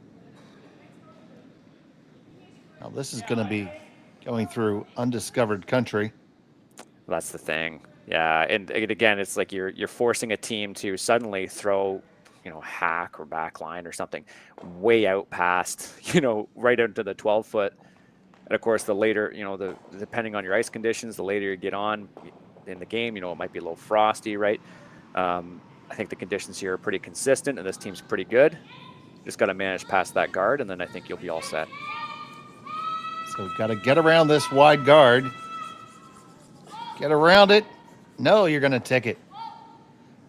Now this is going to be going through undiscovered country. That's the thing. Yeah, and again, it's like you're forcing a team to suddenly throw, you know, hack or back line or something way out past, you know, right into the 12-foot. And of course, the later, you know, depending on your ice conditions, the later you get on in the game, you know, it might be a little frosty, right? I think the conditions here are pretty consistent, and this team's pretty good. Just got to manage past that guard, and then I think you'll be all set. So we've got to get around this wide guard. Get around it. No, you're going to tick it.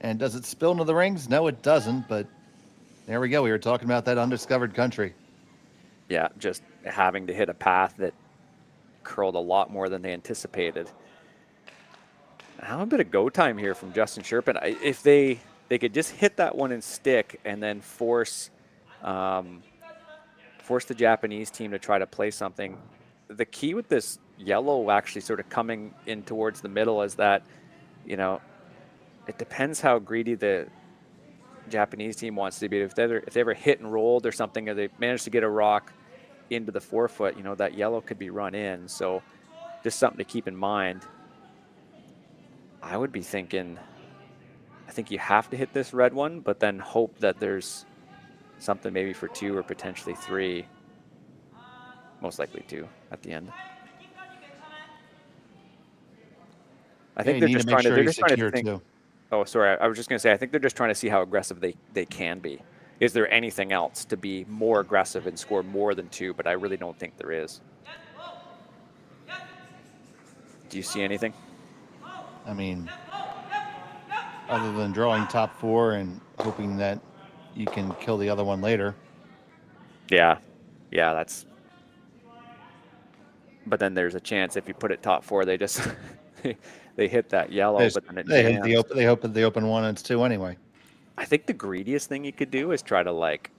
And does it spill into the rings? No, it doesn't, but there we go. We were talking about that undiscovered country. Yeah, just having to hit a path that curled a lot more than they anticipated. How a bit of go time here from Justin Cherpin. If they could just hit that one and stick, and then force the Japanese team to try to play something. The key with this yellow actually sort of coming in towards the middle is that, you know, it depends how greedy the Japanese team wants to be. If they ever hit and rolled or something, or they managed to get a rock into the 4-foot, you know, that yellow could be run in. So just something to keep in mind. I would be thinking, I think you have to hit this red one, but then hope that there's something maybe for 2 or potentially 3. Most likely 2 at the end. I think they're just trying to think. Oh, sorry. I was just going to say, I think they're just trying to see how aggressive they can be. Is there anything else to be more aggressive and score more than 2? But I really don't think there is. Do you see anything? I mean, other than drawing top 4 and hoping that you can kill the other one later. Yeah, that's. But then there's a chance if you put it top 4, they just they hit that yellow, but then they hope that they open 1 and it's 2 anyway. I think the greediest thing you could do is try to like.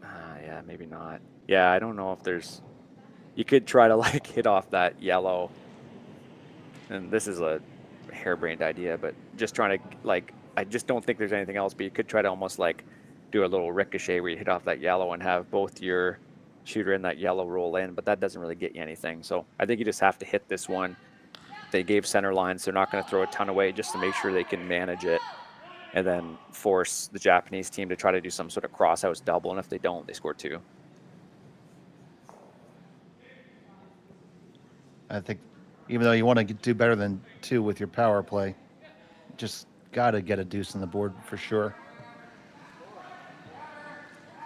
Yeah, maybe not. Yeah, I don't know if there's. You could try to like hit off that yellow. And this is a harebrained idea, but just trying to like. I just don't think there's anything else. But you could try to almost like do a little ricochet where you hit off that yellow and have both your shooter and that yellow roll in, but that doesn't really get you anything. So I think you just have to hit this one. They gave center lines. They're not going to throw a ton away just to make sure they can manage it and then force the Japanese team to try to do some sort of cross-house double. And if they don't, they score 2. I think even though you want to do better than 2 with your power play, just got to get a deuce on the board for sure.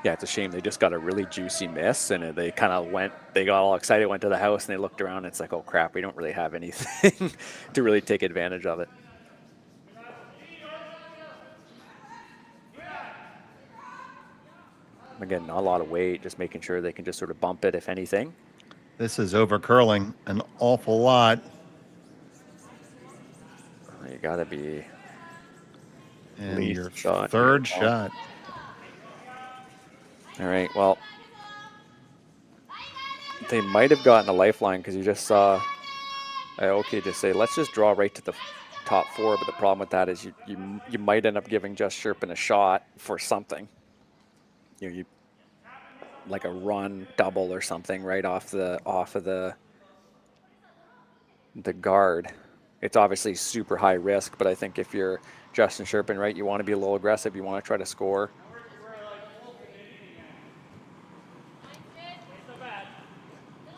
Yeah, it's a shame they just got a really juicy miss, and they kind of they got all excited, went to the house, and they looked around, and it's like, oh crap, we don't really have anything to really take advantage of it. Again, not a lot of weight, just making sure they can just sort of bump it, if anything. This is over curling an awful lot. You got to be and your third shot. All right, well, they might have gotten a lifeline because you just saw Aoki just say, let's just draw right to the top 4. But the problem with that is you might end up giving just Cherpin a shot for something. You like a run double or something right off of the guard. It's obviously super high risk, but I think if you're Justin Cherpin, right, you want to be a little aggressive. You want to try to score.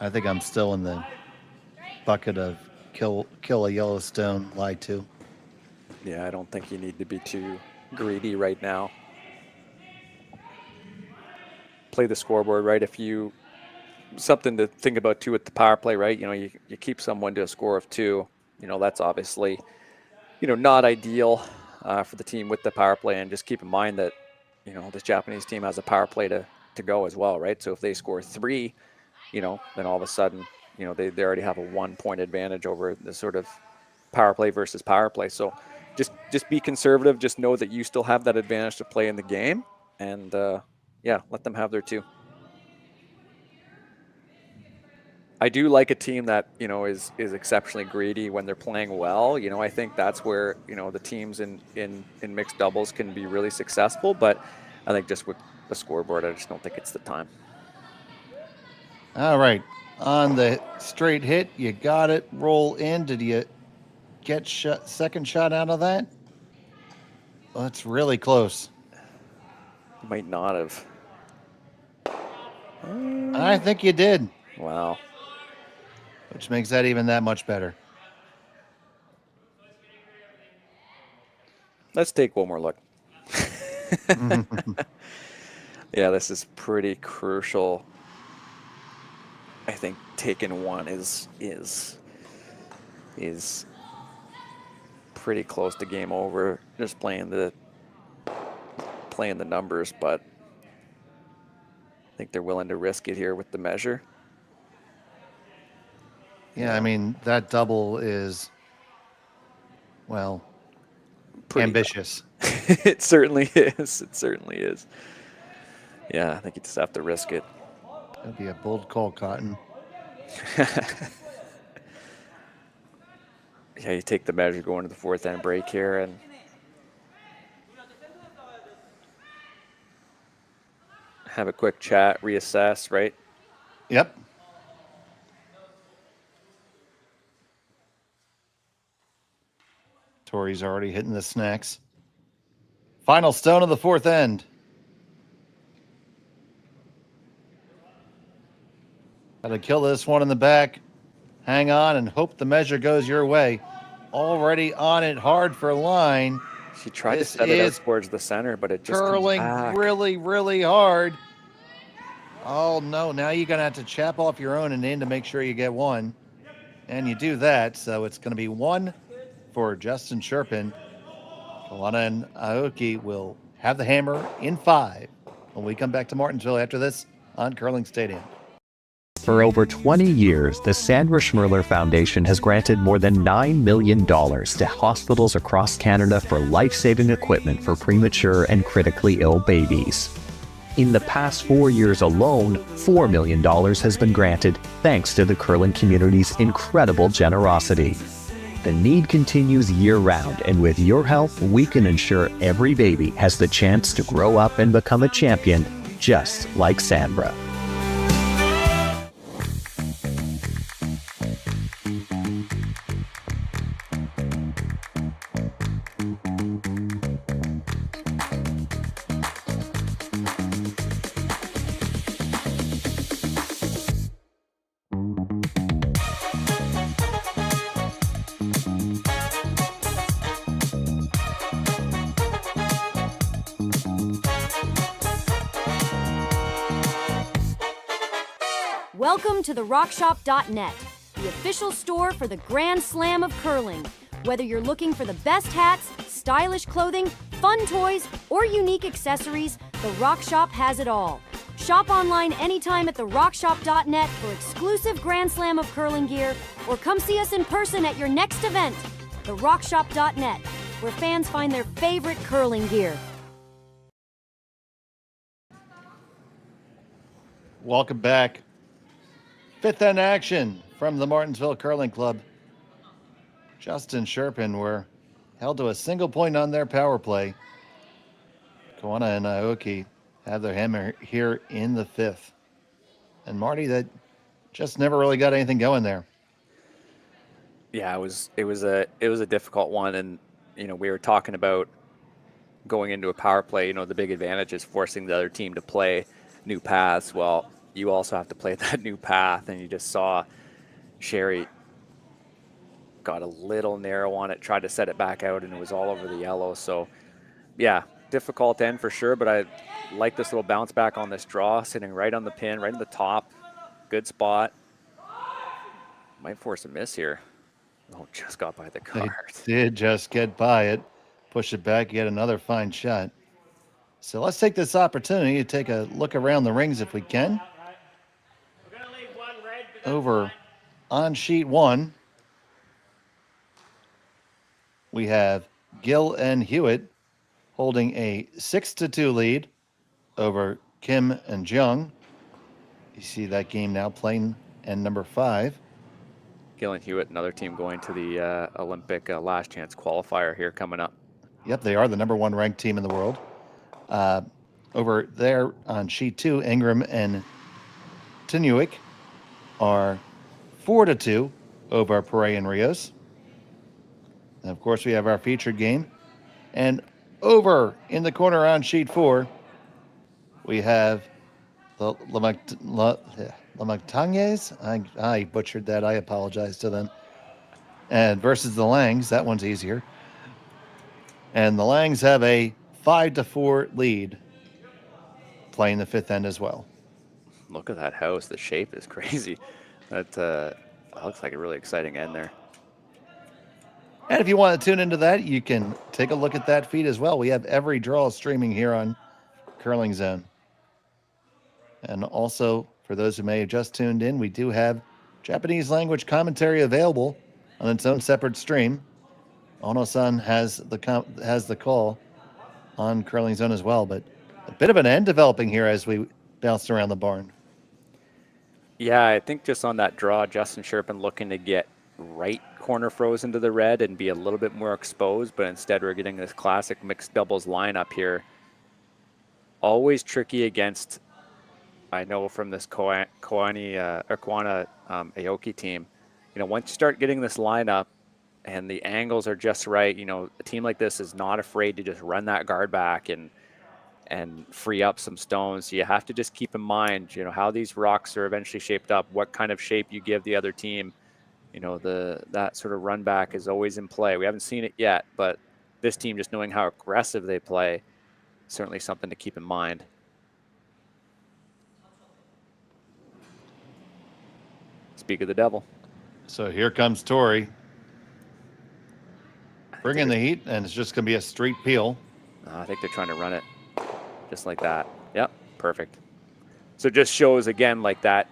I think I'm still in the bucket of kill a Yellowstone, lie to. Yeah, I don't think you need to be too greedy right now. Play the scoreboard, right? If you, something to think about too with the power play, right? You know, you keep someone to a score of 2. You know, that's obviously, you know, not ideal for the team with the power play. And just keep in mind that, you know, this Japanese team has a power play to go as well, right? So if they score 3, you know, then all of a sudden, you know, they already have a 1-point advantage over the sort of power play versus power play. So just be conservative. Just know that you still have that advantage to play in the game. And, yeah, let them have their 2. I do like a team that, you know, is exceptionally greedy when they're playing well. You know, I think that's where, you know, the teams in mixed doubles can be really successful. But I think just with the scoreboard, I just don't think it's the time. All right. On the straight hit, you got it. Roll in. Did you get second shot out of that? Well, that's really close. Might not have. I think you did. Wow. Which makes that even that much better. Let's take one more look. Yeah, this is pretty crucial. I think taking 1 is pretty close to game over. Just playing the numbers, but I think they're willing to risk it here with the measure. Yeah, I mean, that double is, well, pretty ambitious. It certainly is. It certainly is. Yeah, I think you just have to risk it. That'd be a bold call, Cotton. Yeah, you take the measure going to the 4th end break here and have a quick chat, reassess, right? Yep. Tori's already hitting the snacks. Final stone of the 4th end. Got to kill this one in the back. Hang on and hope the measure goes your way. Already on it, hard for line. She tried to set it out towards the center, but it just curling really, really hard. Oh, no. Now you're going to have to chap off your own and in to make sure you get 1. And you do that, so it's going to be 1 for Justin Cherpin. Koana and Aoki will have the hammer in 5 when we come back to Martensville after this on Curling Stadium. For over 20 years, the Sandra Schmirler Foundation has granted more than $9 million to hospitals across Canada for life-saving equipment for premature and critically ill babies. In the past 4 years alone, $4 million has been granted thanks to the curling community's incredible generosity. The need continues year-round, and with your help, we can ensure every baby has the chance to grow up and become a champion, just like Sandra. Welcome to the rockshop.net, the official store for the Grand Slam of curling. Whether you're looking for the best hats, stylish clothing, fun toys, or unique accessories, the Rock Shop has it all. Shop online anytime at therockshop.net for exclusive Grand Slam of curling gear, or come see us in person at your next event. Therockshop.net, where fans find their favorite curling gear. Welcome back. Fifth end action from the Martensville Curling Club. Justin Cherpin were held to a single point on their power play. Koana and Aoki have their hammer here in the fifth. And Marty, that just never really got anything going there. Yeah, it was a difficult one, and we were talking about going into a power play. The big advantage is forcing the other team to play new paths. Well, you also have to play that new path, and you just saw Sherry got a little narrow on it, tried to set it back out, and it was all over the yellow. So, yeah, difficult end for sure, but I like this little bounce back on this draw, sitting right on the pin, right in the top. Good spot. Might force a miss here. Oh, just got by the card. They did just get by it, push it back, get another fine shot. So let's take this opportunity to take a look around the rings if we can. Over on sheet one, we have Gill and Hewitt holding a 6-2 lead over Kim and Jung. You see that game now playing end number 5. Gill and Hewitt, another team going to the Olympic last chance qualifier here coming up. Yep, they are the number 1 ranked team in the world. Over there on sheet 2, Ingram and Tinuik are 4-2 over Pere and Rios. And of course, we have our featured game. And over in the corner on sheet 4, we have the Lamactagnes. I butchered that. I apologize to them. And versus the Langs, that one's easier. And the Langs have a 5-4 lead, playing the fifth end as well. Look at that house. The shape is crazy. That looks like a really exciting end there. And if you want to tune into that, you can take a look at that feed as well. We have every draw streaming here on Curling Zone. And also, for those who may have just tuned in, we do have Japanese language commentary available on its own separate stream. Ono-san has the call on Curling Zone as well, but a bit of an end developing here as we bounced around the barn. Yeah, I think just on that draw, Justin Cherpin looking to get right corner frozen to the red and be a little bit more exposed, but instead we're getting this classic mixed doubles lineup here. Always tricky against, I know from this Koana Aoki team, once you start getting this lineup and the angles are just right, a team like this is not afraid to just run that guard back and free up some stones. So you have to just keep in mind, how these rocks are eventually shaped up, what kind of shape you give the other team. That sort of run back is always in play. We haven't seen it yet, but this team, just knowing how aggressive they play, certainly something to keep in mind. Speak of the devil. So here comes Tori, bringing the heat, and it's just going to be a straight peel. I think they're trying to run it just like that. Yep, perfect. So it just shows again, like that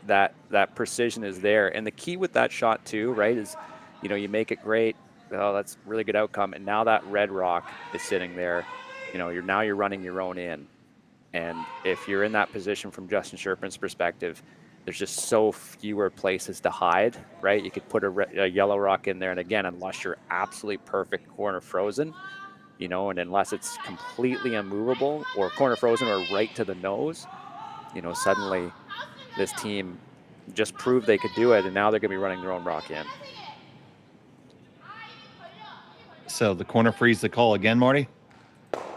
precision is there. And the key with that shot too, right, is, you make it great. Oh, that's really good outcome. And now that red rock is sitting there. You're running your own in. And if you're in that position from Justin Cherpin's perspective, there's just so fewer places to hide, right? You could put a yellow rock in there, and again, unless you're absolutely perfect corner frozen, you know, and unless it's completely unmovable or corner frozen or right to the nose, you know, suddenly this team just proved they could do it, and now they're going to be running their own rock in. So the corner freeze the call again, Marty?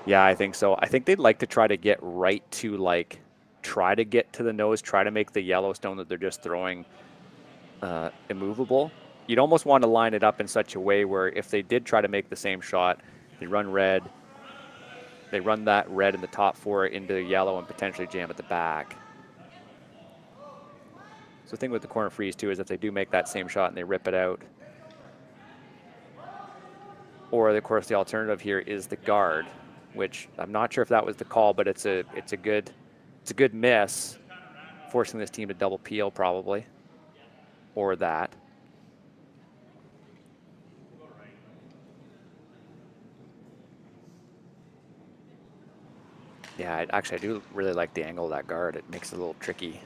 Yeah, I think so. I think they'd like to try to get right to, like, try to get to the nose, try to make the Yellowstone that they're just throwing immovable. You'd almost want to line it up in such a way where if they did try to make the same shot, they run red, they run that red in the top 4 into yellow and potentially jam at the back. So the thing with the corner freeze too is if they do make that same shot and they rip it out, or of course the alternative here is the guard, which I'm not sure if that was the call, but it's a good miss, forcing this team to double peel probably, or that. Yeah, I do really like the angle of that guard. It makes it a little tricky.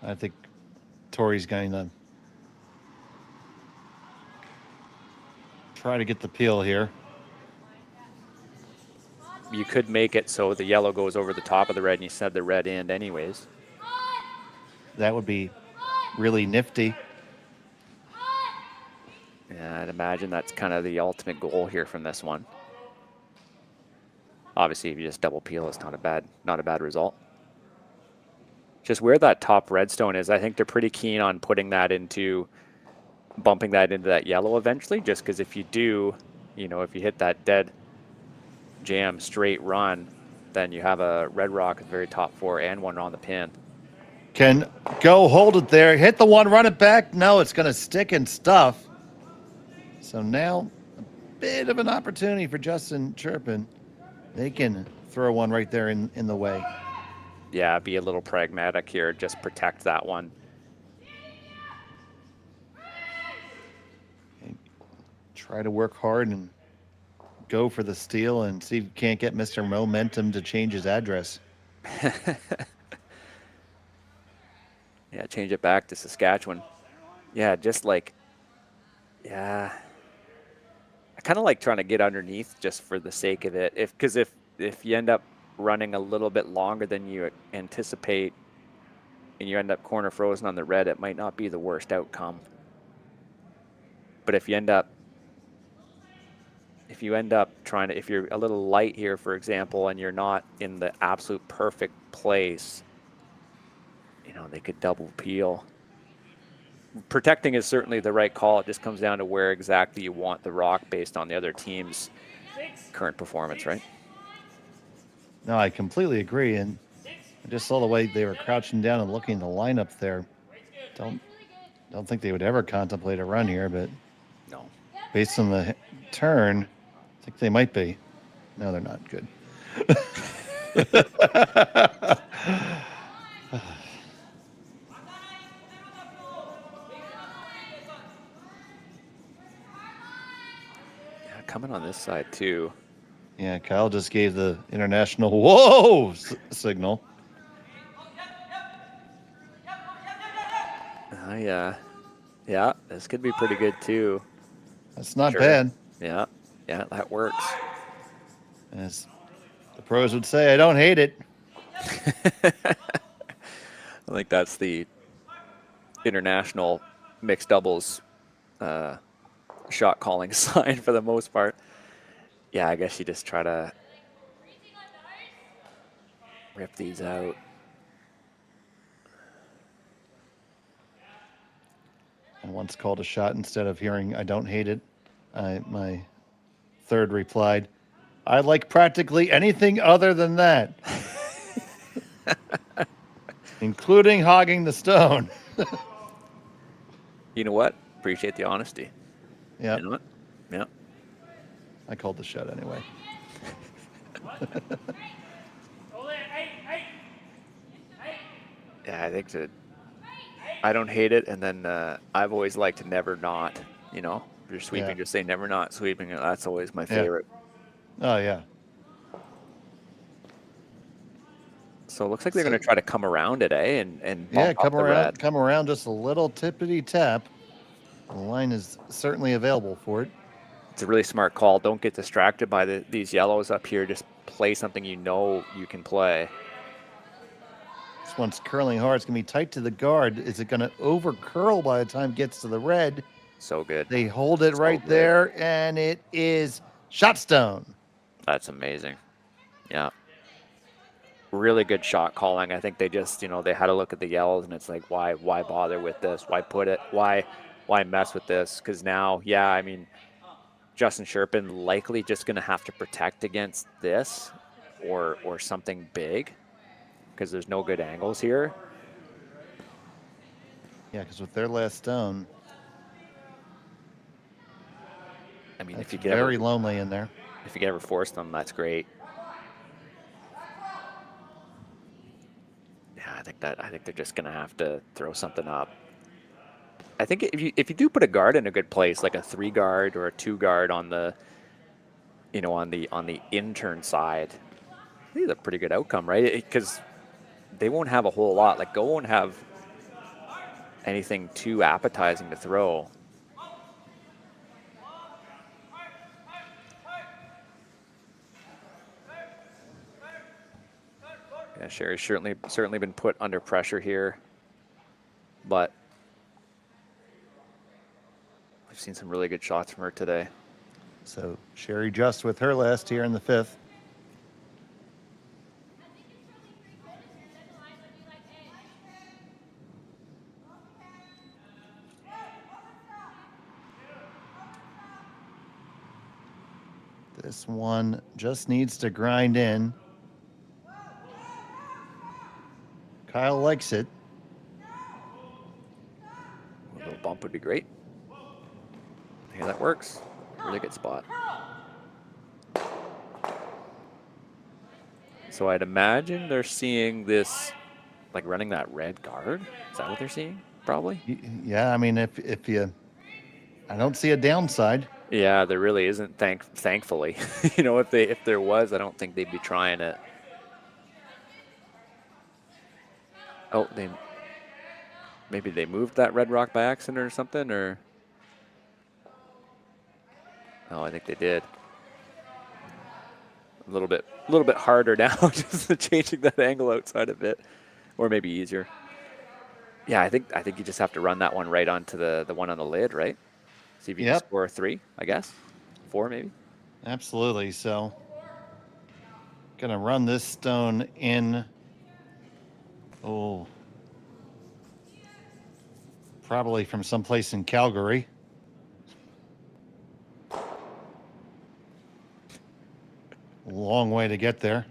I think Tori's going to try to get the peel here. You could make it so the yellow goes over the top of the red and you set the red end anyways. That would be really nifty. Yeah, I'd imagine that's kind of the ultimate goal here from this one. Obviously, if you just double peel, it's not a bad result. Just where that top redstone is, I think they're pretty keen on putting that into, bumping that into that yellow eventually, just because if you do, you know, if you hit that dead jam straight run, then you have a red rock at the very top 4 and one on the pin. Can go hold it there, hit the one, run it back. No, it's going to stick and stuff. So now a bit of an opportunity for Justin Cherpin. They can throw one right there in the way. Yeah, be a little pragmatic here. Just protect that one. Okay. Try to work hard and go for the steal and see if you can't get Mr. Momentum to change his address. Yeah, change it back to Saskatchewan. Yeah, just like, yeah. I kind of like trying to get underneath just for the sake of it. Because if you end up running a little bit longer than you anticipate and you end up corner frozen on the red, it might not be the worst outcome. But if you end up trying to, if you're a little light here, for example, and you're not in the absolute perfect place, you know, they could double peel. Protecting is certainly the right call. It just comes down to where exactly you want the rock based on the other team's current performance, right? No, I completely agree. And I just saw the way they were crouching down and looking at the lineup there. Don't think they would ever contemplate a run here, but no. Based on the turn, I think they might be. No, they're not. Good. Coming on this side too. Yeah, Kyle just gave the international whoa signal. Yeah, this could be pretty good too. That's not bad. Yeah, that works. As the pros would say, I don't hate it. I think that's the international mixed doubles shot calling sign for the most part. Yeah, I guess you just try to rip these out. I once called a shot instead of hearing I don't hate it. My third replied, I like practically anything other than that. Including hogging the stone. You know what? Appreciate the honesty. Yeah. You know what? Yeah. I called the shot anyway. Yeah, I think that I don't hate it, and then I've always liked to never not, you know, if you're sweeping, just say never not sweeping. That's always my favorite. Oh, yeah. So So it looks like they're going to try to come around it, eh? And Yeah, bump up come around just a little tippity tap. The line is certainly available for it. It's a really smart call. Don't get distracted by these yellows up here. Just play something you know you can play. This one's curling hard. It's going to be tight to the guard. Is it going to over curl by the time it gets to the red? So good. They hold it right there, and it is shot stone. That's amazing. Yeah. Really good shot calling. I think they just, they had to look at the yellows, and it's like, why bother with this? Why put it? Why mess with this? Because now, yeah, I mean, Justin Cherpin likely just going to have to protect against this or something big because there's no good angles here. Yeah, because with their last stone, I mean, if you get very lonely in there. If you can ever force them, that's great. Yeah, I think they're just gonna have to throw something up. I think if you do put a guard in a good place, like a 3 guard or a 2 guard on the, on the intern side, I think it's a pretty good outcome, right? Because they won't have a whole lot. Like Go won't have anything too appetizing to throw. Yeah, Sherry's certainly been put under pressure here, but we've seen some really good shots from her today. So Sherry just with her last here in the 5th. This one just needs to grind in. Kyle likes it. A little bump would be great. Yeah, that works. Really good spot. So I'd imagine they're seeing this, like running that red guard. Is that what they're seeing? Probably. Yeah, I mean, if you, I don't see a downside. Yeah, there really isn't. Thankfully, if there was, I don't think they'd be trying it. Oh, maybe they moved that red rock by accident or something, or oh, I think they did. A little bit harder now, just changing that angle outside of it, or maybe easier. Yeah, I think you just have to run that one right onto the one on the lid, right? See if you can score 3, I guess. 4 maybe. Absolutely. So, gonna run this stone in. Oh, probably from someplace in Calgary. Long way to get there.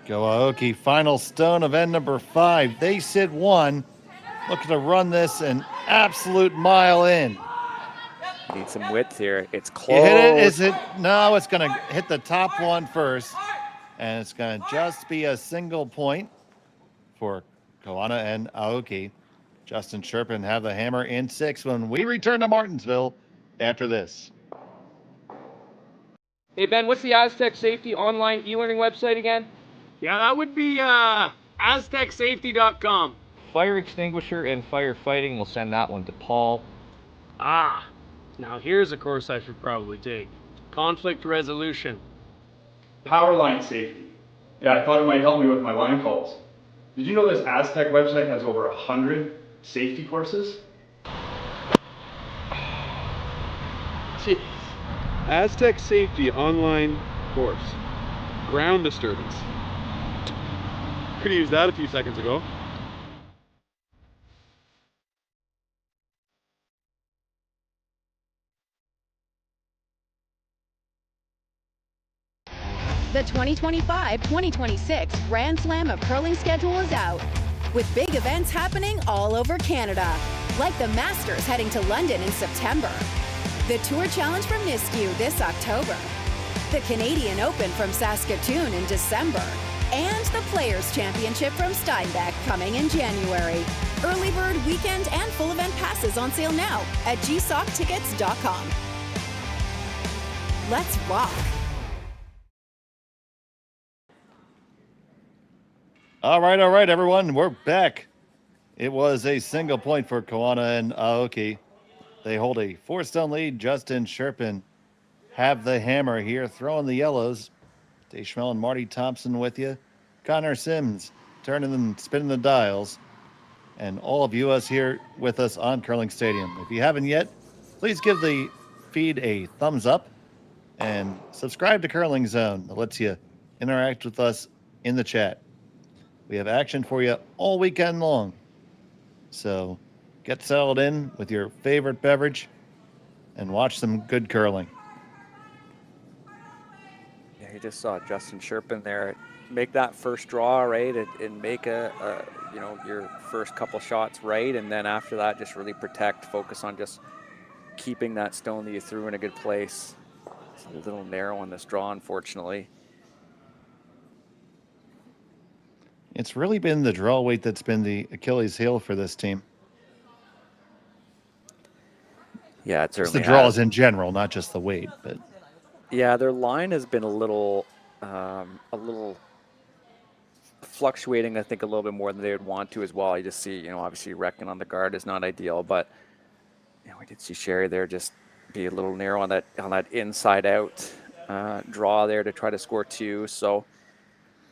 Go Aoki, final stone of end number 5. They sit 1. Looking to run this an absolute mile in. Need some width here. It's close. You hit it? Is it? No, it's going to hit the top one first. And it's going to just be a single point for Koana and Aoki. Justin Cherpin have the hammer in 6 when we return to Martensville after this. Hey, Ben, what's the Aztec Safety online e-learning website again? Yeah, that would be aztecsafety.com. Fire extinguisher and firefighting, we'll send that one to Paul. Ah, now here's a course I should probably take. Conflict resolution. Power line safety. Yeah, I thought it might help me with my line calls. Did you know this Aztec website has over 100 safety courses? Jeez. Aztec Safety online course. Ground disturbance. Could have used that a few seconds ago. The 2025-2026 Grand Slam of Curling schedule is out, with big events happening all over Canada, like the Masters heading to London in September, the Tour Challenge from Nisku this October, the Canadian Open from Saskatchewan in December, and the Players' Championship from Steinbeck coming in January. Early bird weekend and full event passes on sale now at gsoctickets.com. Let's rock! All right, everyone. We're back. It was a single point for Koana and Aoki. They hold a 4-stone lead. Justin Cherpin have the hammer here, throwing the yellows. Dave Schmirler and Marty Thompson with you. Connor Sims turning and spinning the dials. And all of you us here with us on Curling Stadium. If you haven't yet, please give the feed a thumbs up and subscribe to Curling Zone. That lets you interact with us in the chat. We have action for you all weekend long. So get settled in with your favorite beverage and watch some good curling. Yeah, you just saw Justin Cherpin there make that first draw right and make a your first couple shots right, and then after that just really focus on just keeping that stone that you threw in a good place. It's a little narrow on this draw, unfortunately. It's really been the draw weight that's been the Achilles heel for this team. Yeah, it certainly the draws in general, not just the weight. But yeah, their line has been a little fluctuating. I think a little bit more than they would want to as well. You just see, obviously wrecking on the guard is not ideal, but we did see Sherry there just be a little narrow on that inside out draw there to try to score 2. So.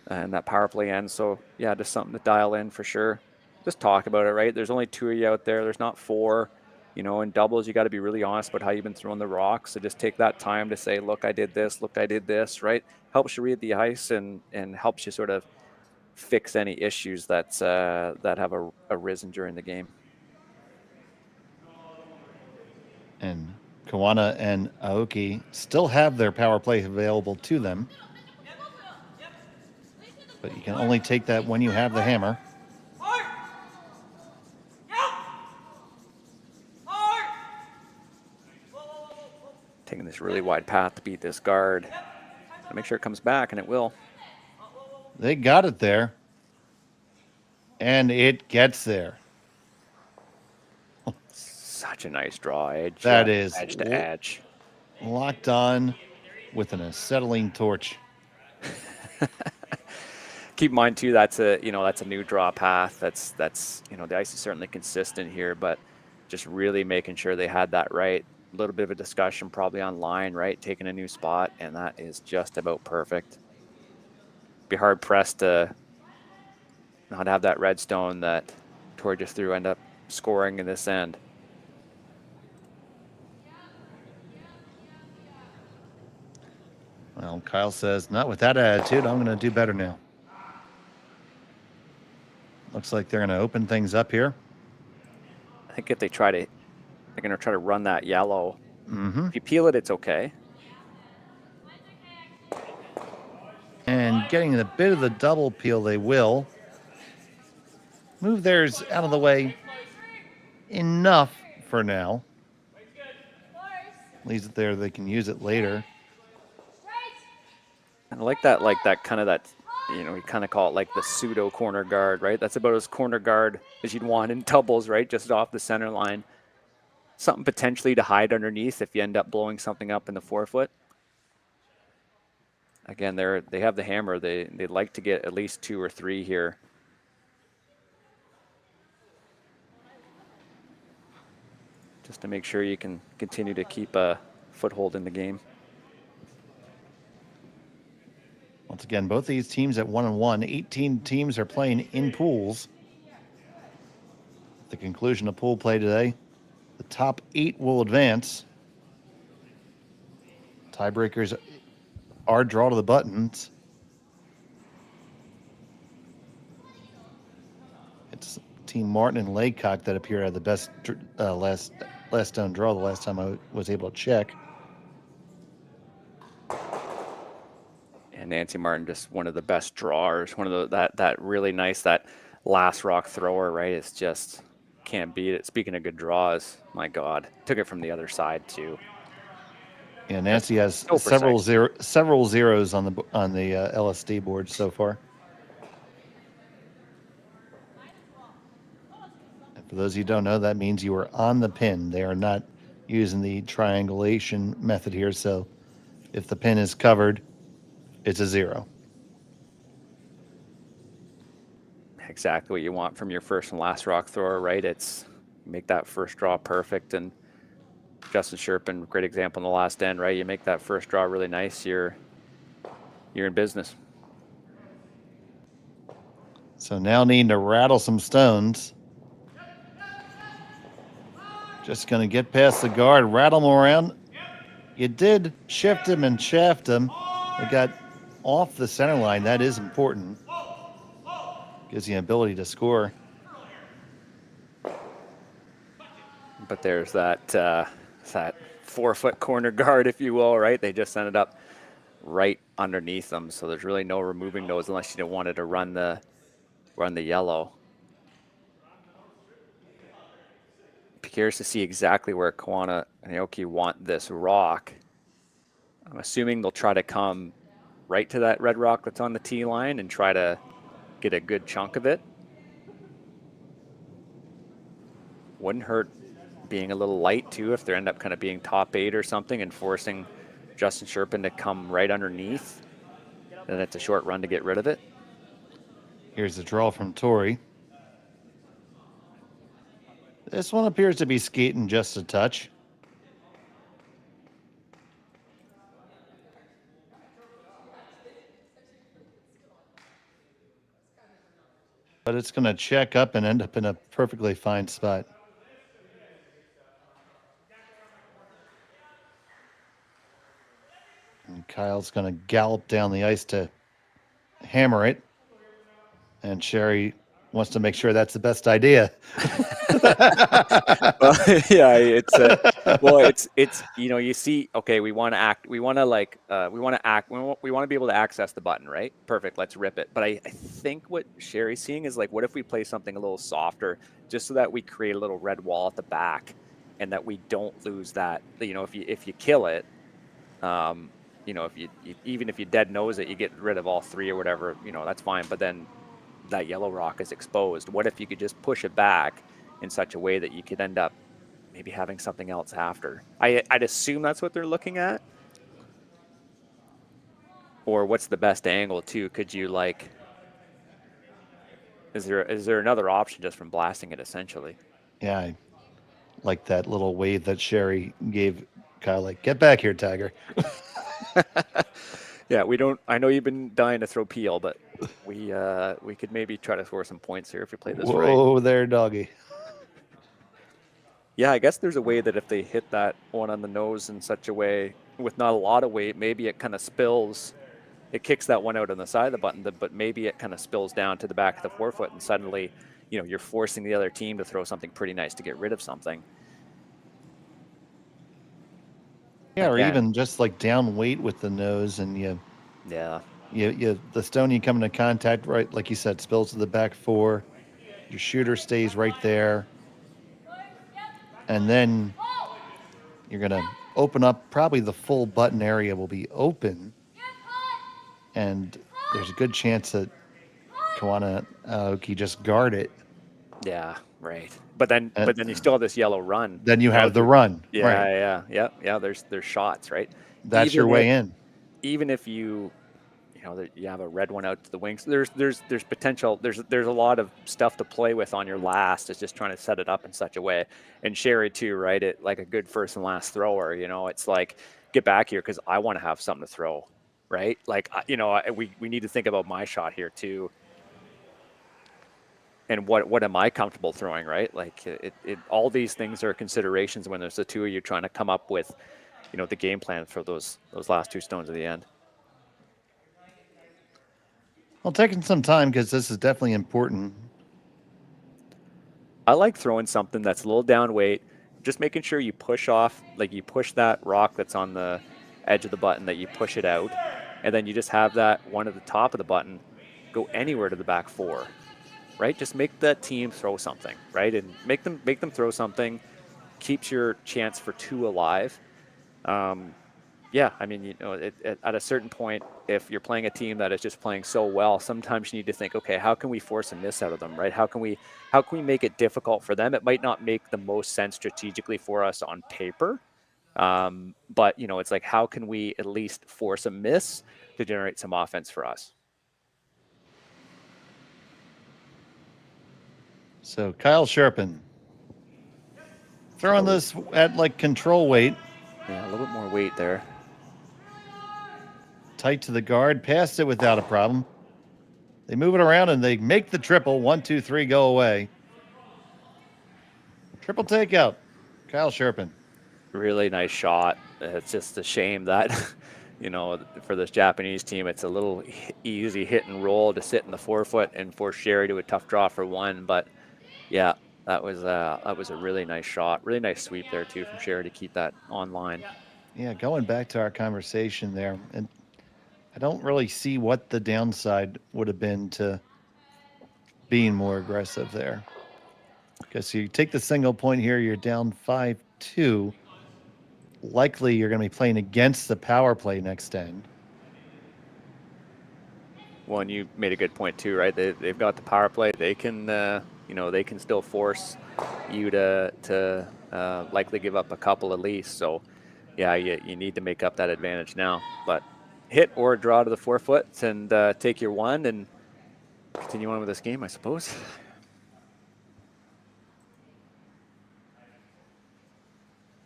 And that power play end. So yeah, just something to dial in for sure. Just talk about it, right? There's only 2 of you out there. There's not 4. In doubles, you got to be really honest about how you've been throwing the rocks. So just take that time to say, look, I did this. Look, I did this, right? Helps you read the ice and helps you sort of fix any issues that have arisen during the game. And Koana and Aoki still have their power play available to them. But you can only take that when you have the hammer. Taking this really wide path to beat this guard. Make sure it comes back, and it will. They got it there. And it gets there. Such a nice draw, edge. That is edge to edge. Locked on with an acetylene torch. Keep in mind too, that's a new draw path. That's the ice is certainly consistent here, but just really making sure they had that right. A little bit of a discussion probably online, right? Taking a new spot, and that is just about perfect. Be hard pressed to not have that red stone that Tori just threw end up scoring in this end. Well, Kyle says, not with that attitude, I'm going to do better now. Looks like they're going to open things up here. I think if they're going to try to run that yellow. Mm-hmm. If you peel it, it's okay. And getting a bit of the double peel, they will. Move theirs out of the way enough for now. Leaves it there, they can use it later. And I like that kind of that, you kind of call it like the pseudo corner guard, right? That's about as corner guard as you'd want in doubles, right? Just off the center line. Something potentially to hide underneath if you end up blowing something up in the forefoot. Again, they have the hammer. They'd like to get at least 2 or 3 here. Just to make sure you can continue to keep a foothold in the game. Once again, both these teams at 1-1. 18 teams are playing in pools. At the conclusion of pool play today, the top 8 will advance. Tiebreakers are draw to the buttons. It's Team Martin and Laycock that appear to have the best last stone draw the last time I was able to check. And Nancy Martin, just one of the best drawers, one of that really nice, that last rock thrower, right? It's just can't beat it. Speaking of good draws, my God, took it from the other side too. Yeah, Nancy has so several zeros on the LSD board so far. And for those of you who don't know, that means you are on the pin. They are not using the triangulation method here. So if the pin is covered, it's a 0. exactly what you want from your first and last rock thrower, right? It's make that first draw perfect. And Justin Cherpin, great example in the last end, right? You make that first draw really nice, you're in business. So now needing to rattle some stones. Just going to get past the guard, rattle him around. You did shift him and shaft him. It got off the center line. That is important. Gives you an ability to score. But there's that 4-foot corner guard, if you will, right? They just ended up right underneath them. So there's really no removing those unless you don't wanted to run the yellow. Be curious to see exactly where Koana and Aoki want this rock. I'm assuming they'll try to come right to that red rock that's on the tee line and try to get a good chunk of it. Wouldn't hurt being a little light too if they end up kind of being top 8 or something and forcing Justin Cherpin to come right underneath. Then it's a short run to get rid of it. Here's the draw from Tori. This one appears to be skating just a touch. But it's going to check up and end up in a perfectly fine spot. And Kyle's going to gallop down the ice to hammer it. And Sherry wants to make sure that's the best idea. Well, yeah, it's you know, you see, okay, we want to be able to access the button, right? Perfect, let's rip it. But I think what Sherry's seeing is like, what if we play something a little softer, just so that we create a little red wall at the back, and that we don't lose that. You know, if you kill it, you know, even if you dead nose it, you get rid of all 3 or whatever, you know, that's fine. But then that yellow rock is exposed. What if you could just push it back in such a way that you could end up maybe having something else after? I'd assume that's what they're looking at. Or what's the best angle too? Could you like, is there another option just from blasting it essentially? Yeah, I like that little wave that Sherry gave Kyle, like, get back here, Tiger. Yeah, I know you've been dying to throw peel, but we could maybe try to score some points here if you play this right. Whoa there, doggy. Yeah, I guess there's a way that if they hit that one on the nose in such a way with not a lot of weight, maybe it kind of spills. It kicks that one out on the side of the button, but maybe it kind of spills down to the back of the forefoot, and suddenly, you know, you're forcing the other team to throw something pretty nice to get rid of something. Yeah, or even just like down weight with the nose, and the stone you come into contact, right, like you said, spills to the back 4. Your shooter stays right there. And then you're going to open up, probably the full button area will be open. And there's a good chance that Koana Aoki just guard it. Yeah, right. But then you still have this yellow run. Then you have the run. Yeah, right. yeah. There's shots, right? That's your way in. Even if you have a red one out to the wings, there's potential. There's a lot of stuff to play with on your last. It's just trying to set it up in such a way. And Sherry too, right? It like a good first and last thrower. You know, it's like, get back here because I want to have something to throw, right? Like, you know, we need to think about my shot here too. And what am I comfortable throwing, right? Like all these things are considerations when there's the two of you trying to come up with, you know, the game plan for those last 2 stones at the end. Well, taking some time because this is definitely important. I like throwing something that's a little down weight, just making sure you push off, like you push that rock that's on the edge of the button, that you push it out, and then you just have that one at the top of the button go anywhere to the back 4. Right? Just make that team throw something, right? And make them throw something, keeps your chance for 2 alive. Yeah, I mean, you know, at a certain point, if you're playing a team that is just playing so well, sometimes you need to think, okay, how can we force a miss out of them, right? How can we make it difficult for them? It might not make the most sense strategically for us on paper, but you know, it's like, how can we at least force a miss to generate some offense for us? So Kyle Cherpin throwing this at like control weight. Yeah, a little bit more weight there. Tight to the guard, passed it without a problem. They move it around and they make the triple. 1, 2, 3, go away. Triple takeout. Kyle Cherpin. Really nice shot. It's just a shame that, you know, for this Japanese team, it's a little easy hit and roll to sit in the forefoot and force Sherry to a tough draw for one. But yeah, that was a really nice shot. Really nice sweep there too from Sherry to keep that online. Yeah, going back to our conversation there, and I don't really see what the downside would have been to being more aggressive there. Because you take the single point here, you're down 5-2. Likely you're going to be playing against the power play next end. Well, and you made a good point too, right? They've got the power play. They can, you know, they can still force you to likely give up a couple at least. So, yeah, you need to make up that advantage now. But hit or draw to the forefoot and take your one and continue on with this game, I suppose.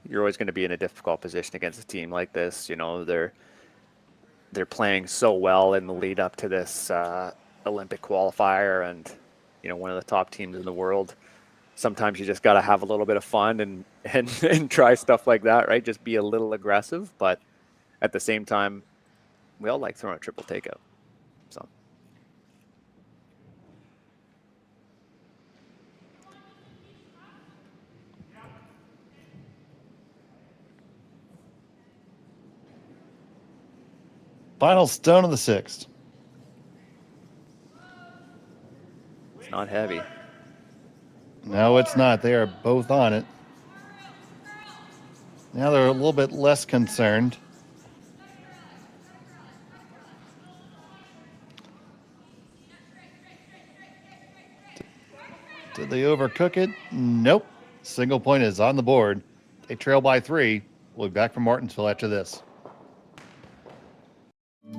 You're always going to be in a difficult position against a team like this. You know, they're playing so well in the lead up to this Olympic qualifier, and you know, one of the top teams in the world. Sometimes you just got to have a little bit of fun and try stuff like that, right? Just be a little aggressive, but at the same time, we all like throwing a triple takeout. So. Final stone of the sixth. It's not heavy. No, it's not. They are both on it. Now they're a little bit less concerned. Did they overcook it? Nope. Single point is on the board. They trail by 3. We'll be back from Martensville after this.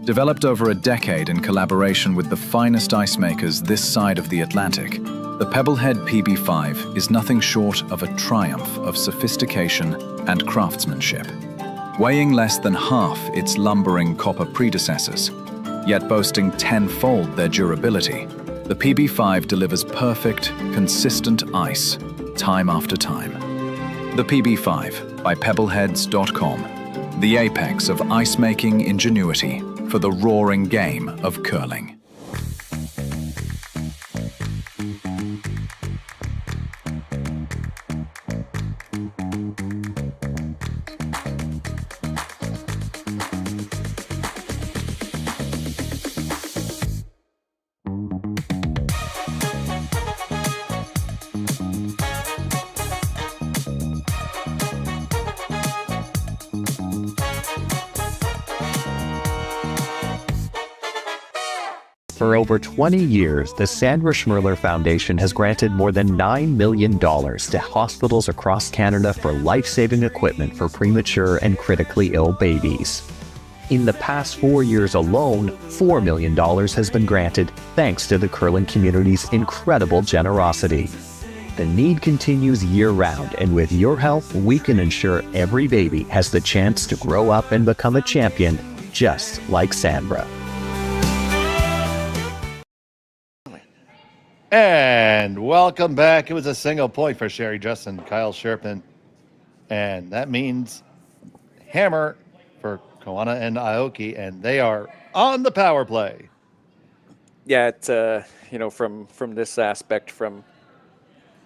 Developed over a decade in collaboration with the finest ice makers this side of the Atlantic, the Pebblehead PB5 is nothing short of a triumph of sophistication and craftsmanship. Weighing less than half its lumbering copper predecessors, yet boasting tenfold their durability, the PB5 delivers perfect, consistent ice, time after time. The PB5 by pebbleheads.com, the apex of ice-making ingenuity for the roaring game of curling. For over 20 years, the Sandra Schmirler Foundation has granted more than $9 million to hospitals across Canada for life-saving equipment for premature and critically ill babies. In the past 4 years alone, $4 million has been granted thanks to the curling community's incredible generosity. The need continues year-round, and with your help, we can ensure every baby has the chance to grow up and become a champion, just like Sandra. And welcome back. It was a single point for Sherry Justin, Kyle Cherpin. And that means hammer for Koana and Aoki, and they are on the power play. Yeah, it's you know, from this aspect, from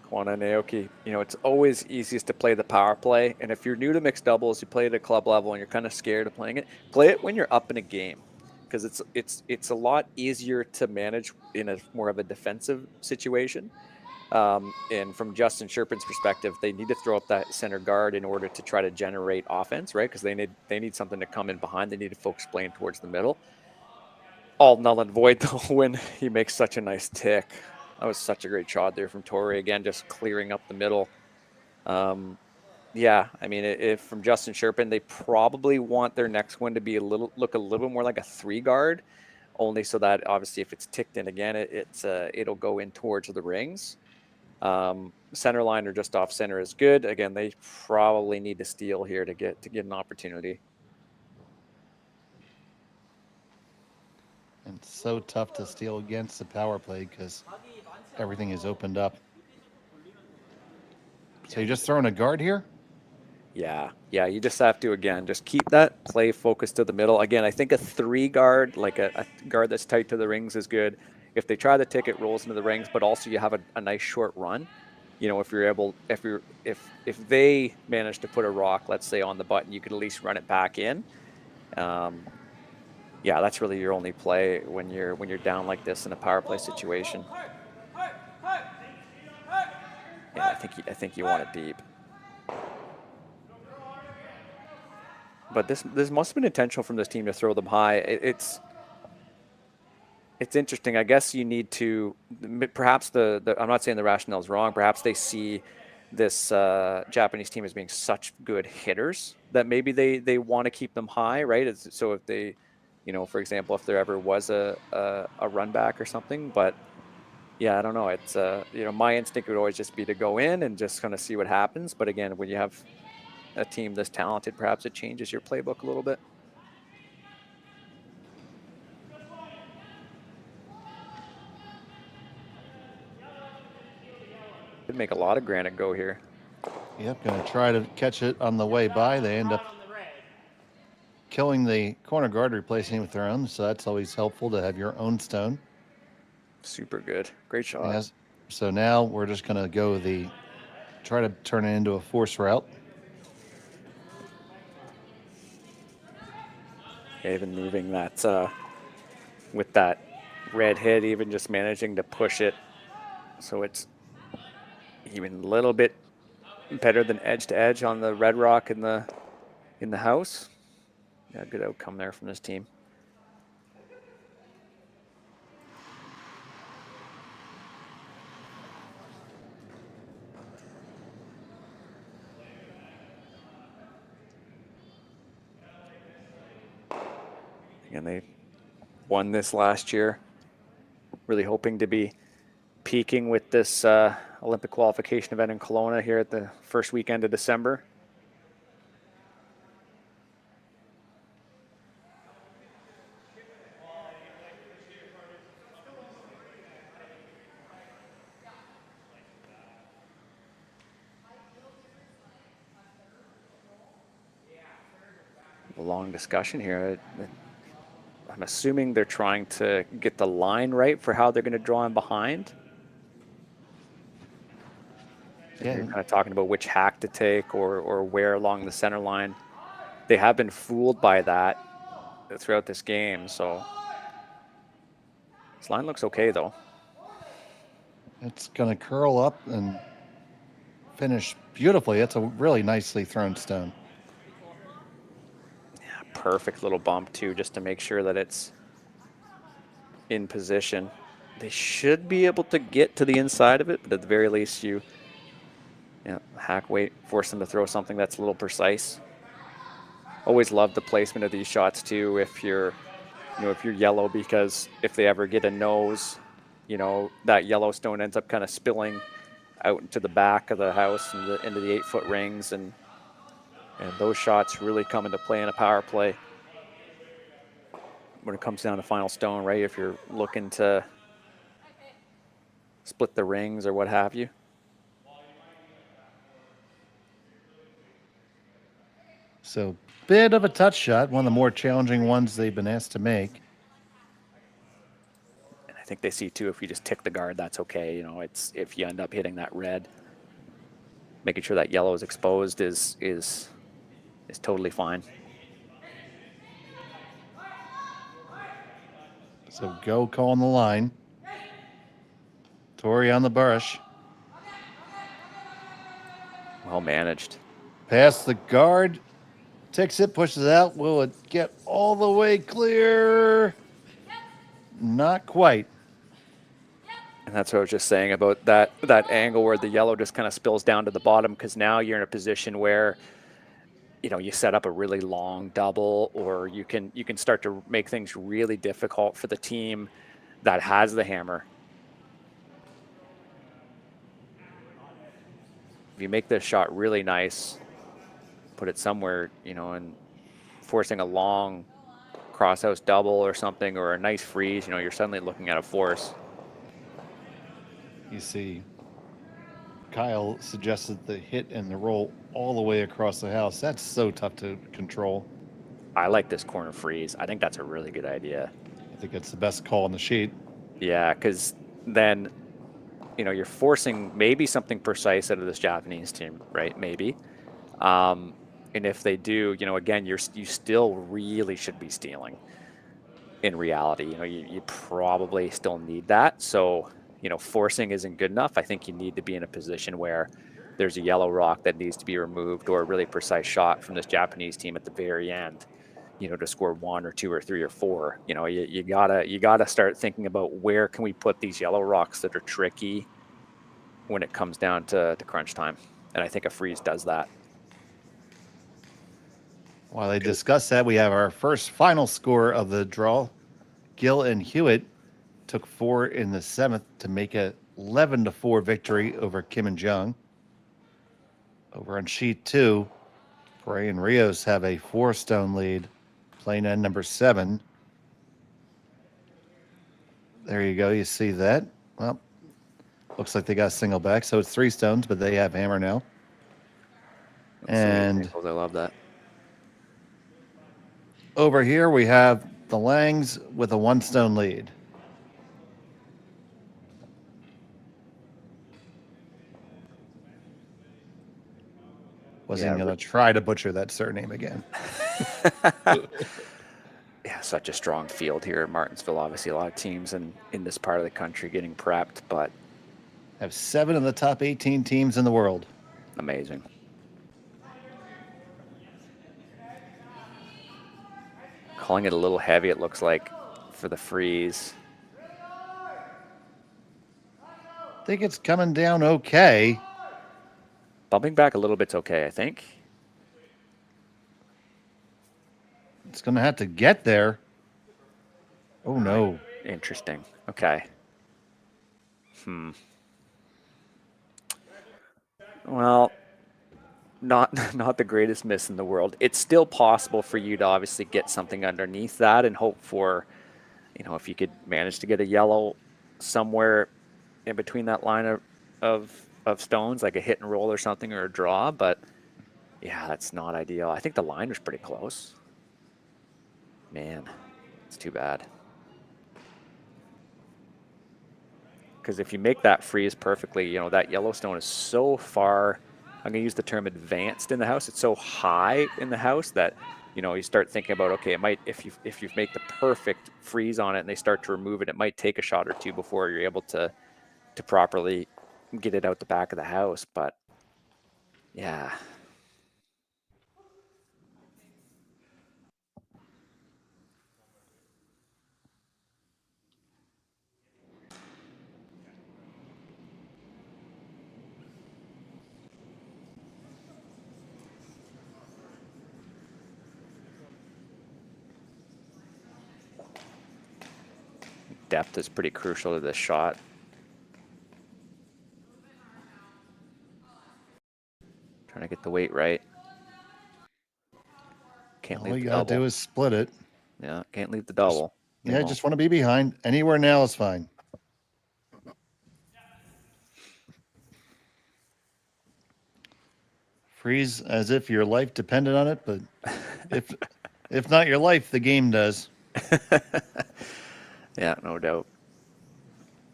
Koana and Aoki, you know, it's always easiest to play the power play. And if you're new to mixed doubles, you play at a club level and you're kind of scared of playing it, play it when you're up in a game. Because it's a lot easier to manage in a more of a defensive situation. And from Justin Cherpin's perspective, they need to throw up that center guard in order to try to generate offense, right? Because they need something to come in behind. They need to focus playing towards the middle. All null and void though when he makes such a nice tick. That was such a great shot there from Tori, again, just clearing up the middle. Yeah, I mean, if from Justin Cherpin, they probably want their next one to be look a little bit more like a 3 guard, only so that obviously if it's ticked in again, it'll go in towards the rings. Center line or just off center is good. Again, they probably need to steal here to get an opportunity. And it's so tough to steal against the power play because everything is opened up. So you're just throwing a guard here? Yeah, you just have to, again, just keep that play focused to the middle. Again, I think a 3 guard, like a guard that's tight to the rings is good. If they try the ticket, rolls into the rings, but also you have a nice short run. You know, if if they manage to put a rock, let's say, on the button, you could at least run it back in. Yeah, that's really your only play when you're down like this in a power play situation. Yeah, I think you want it deep. But this must have been intentional from this team to throw them high. It's interesting. I guess you need to, perhaps I'm not saying the rationale is wrong. Perhaps they see this Japanese team as being such good hitters that maybe they want to keep them high, right? So if they, you know, for example, if there ever was a run back or something. But yeah, I don't know. It's you know, my instinct would always just be to go in and just kind of see what happens. But again, when you have a team this talented, perhaps it changes your playbook a little bit. Could make a lot of granite go here. Yep, going to try to catch it on the way by. They end up killing the corner guard, replacing it with their own. So that's always helpful to have your own stone. Super good. Great shot. Yes. So now we're just going to go try to turn it into a force route. Even moving that with that red hit, even just managing to push it so it's even a little bit better than edge to edge on the red rock in the house. Yeah, good outcome there from this team. And they won this last year. Really hoping to be peaking with this Olympic qualification event in Koana here at the first weekend of December. A long discussion here. I'm assuming they're trying to get the line right for how they're going to draw in behind. Yeah. You're kind of talking about which hack to take or where along the center line. They have been fooled by that throughout this game, so this line looks okay though. It's going to curl up and finish beautifully. It's a really nicely thrown stone. Perfect little bump too, just to make sure that it's in position. They should be able to get to the inside of it, but at the very least you know, hack weight, force them to throw something that's a little precise. Always love the placement of these shots too if you're yellow, because if they ever get a nose, you know, that yellow stone ends up kind of spilling out into the back of the house and into the 8-foot rings, and those shots really come into play in a power play when it comes down to final stone, right? If you're looking to split the rings or what have you. So, bit of a touch shot, one of the more challenging ones they've been asked to make. And I think they see too, if you just tick the guard, that's okay. You know, it's if you end up hitting that red, making sure that yellow is exposed is totally fine. So go calling the line. Tori on the brush. Well managed. Past the guard. Ticks it, pushes it out. Will it get all the way clear? Not quite. And that's what I was just saying about that angle where the yellow just kind of spills down to the bottom, because now you're in a position where, you know, you set up a really long double, or you can start to make things really difficult for the team that has the hammer. if you make this shot really nice, put it somewhere, you know, and forcing a long crosshouse double or something, or a nice freeze, you know, you're suddenly looking at a force. You see, Kyle suggested the hit and the roll all the way across the house. That's so tough to control. I like this corner freeze. I think that's a really good idea. I think it's the best call on the sheet. Yeah, because then, you know, you're forcing maybe something precise out of this Japanese team, right? Maybe. And if they do, you know, again, you still really should be stealing in reality. You know, you probably still need that. So, you know, forcing isn't good enough. I think you need to be in a position where there's a yellow rock that needs to be removed, or a really precise shot from this Japanese team at the very end, you know, to score 1 or 2 or 3 or 4. You know, you gotta start thinking about where can we put these yellow rocks that are tricky when it comes down to crunch time. And I think a freeze does that. While they discuss that, we have our first final score of the draw. Gill and Hewitt took 4 in the 7th to make a 11-4 victory over Kim and Jung. Over on sheet 2, Bray and Rios have a 4-stone lead, playing end number 7. There you go. You see that? Well, looks like they got a single back, so it's 3 stones, but they have hammer now. And I love that. Over here, we have the Langs with a 1-stone lead. Wasn't going to try to butcher that surname again. Yeah, such a strong field here at Martensville. Obviously, a lot of teams in this part of the country getting prepped, but have 7 of the top 18 teams in the world. Amazing. Calling it a little heavy, it looks like, for the freeze. I think it's coming down okay. Bumping back a little bit's okay, I think. It's going to have to get there. Oh, no. Interesting. Okay. Well, not the greatest miss in the world. It's still possible for you to obviously get something underneath that and hope for, you know, if you could manage to get a yellow somewhere in between that line of stones, like a hit and roll or something, or a draw. But yeah, that's not ideal. I think the line was pretty close. Man, it's too bad. Because if you make that freeze perfectly, you know, that Yellowstone is so far, I'm going to use the term advanced in the house. It's so high in the house that, you know, you start thinking about, okay, it might, if you make the perfect freeze on it and they start to remove it, it might take a shot or 2 before you're able to properly get it out the back of the house. But yeah. Depth is pretty crucial to this shot. Trying to get the weight right. Can't leave All the you got to do is split it. Yeah, can't leave the double. Yeah, just want to be behind. Anywhere now is fine. Freeze as if your life depended on it, but if not your life, the game does. Yeah, no doubt.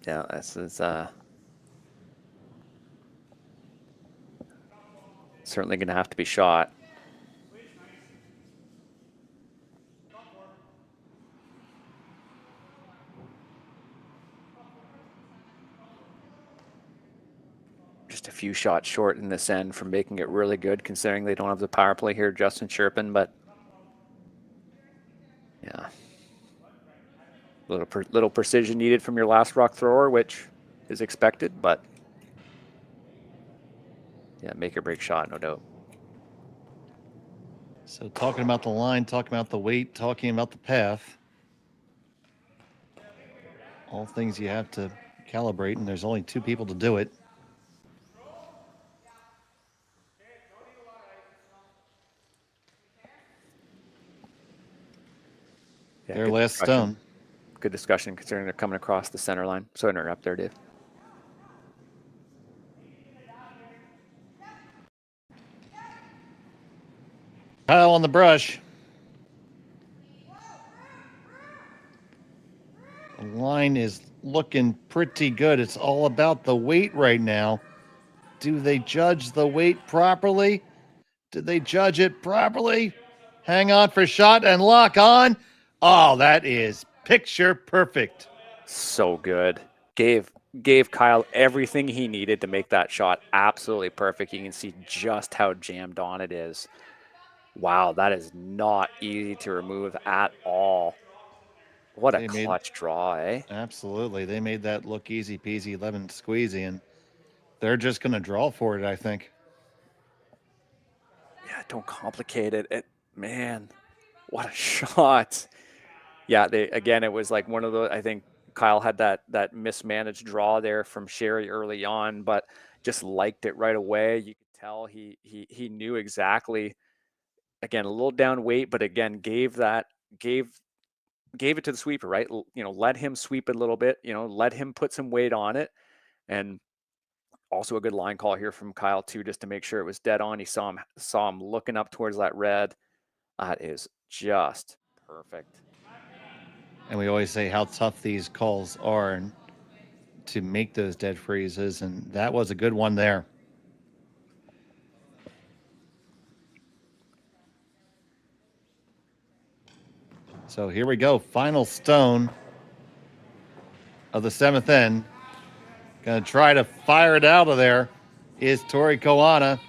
Yeah, this is certainly going to have to be shot. Just a few shots short in this end from making it really good, considering they don't have the power play here, Justin Cherpin, but yeah. Little precision needed from your last rock thrower, which is expected, but yeah, make or break shot, no doubt. So talking about the line, talking about the weight, talking about the path, all things you have to calibrate, and there's only 2 people to do it. last discussion. stone. Good discussion considering they're coming across the center line. Sorry to interrupt there, Dave. Kyle on the brush. The line is looking pretty good. It's all about the weight right now. Do they judge the weight properly? Did they judge it properly? Hang on for shot and lock on. Oh, that is picture perfect. So good. Gave Kyle everything he needed to make that shot absolutely perfect. You can see just how jammed on it is. Wow, that is not easy to remove at all. What a clutch draw, eh? Absolutely. They made that look easy peasy, lemon squeezy, and they're just going to draw for it, I think. Yeah, don't complicate it. Man, what a shot. Yeah, again, it was like one of those, I think Kyle had that mismanaged draw there from Sherry early on, but just liked it right away. You could tell he knew exactly, again, a little down weight, but again, gave it to the sweeper, right? Let him sweep it a little bit, let him put some weight on it. And also a good line call here from Kyle too, just to make sure it was dead on. He saw him looking up towards that red. That is just perfect. And we always say how tough these calls are and to make those dead freezes, and that was a good one there. So here we go. Final stone of the 7th end. Going to try to fire it out of there is Tori Koana.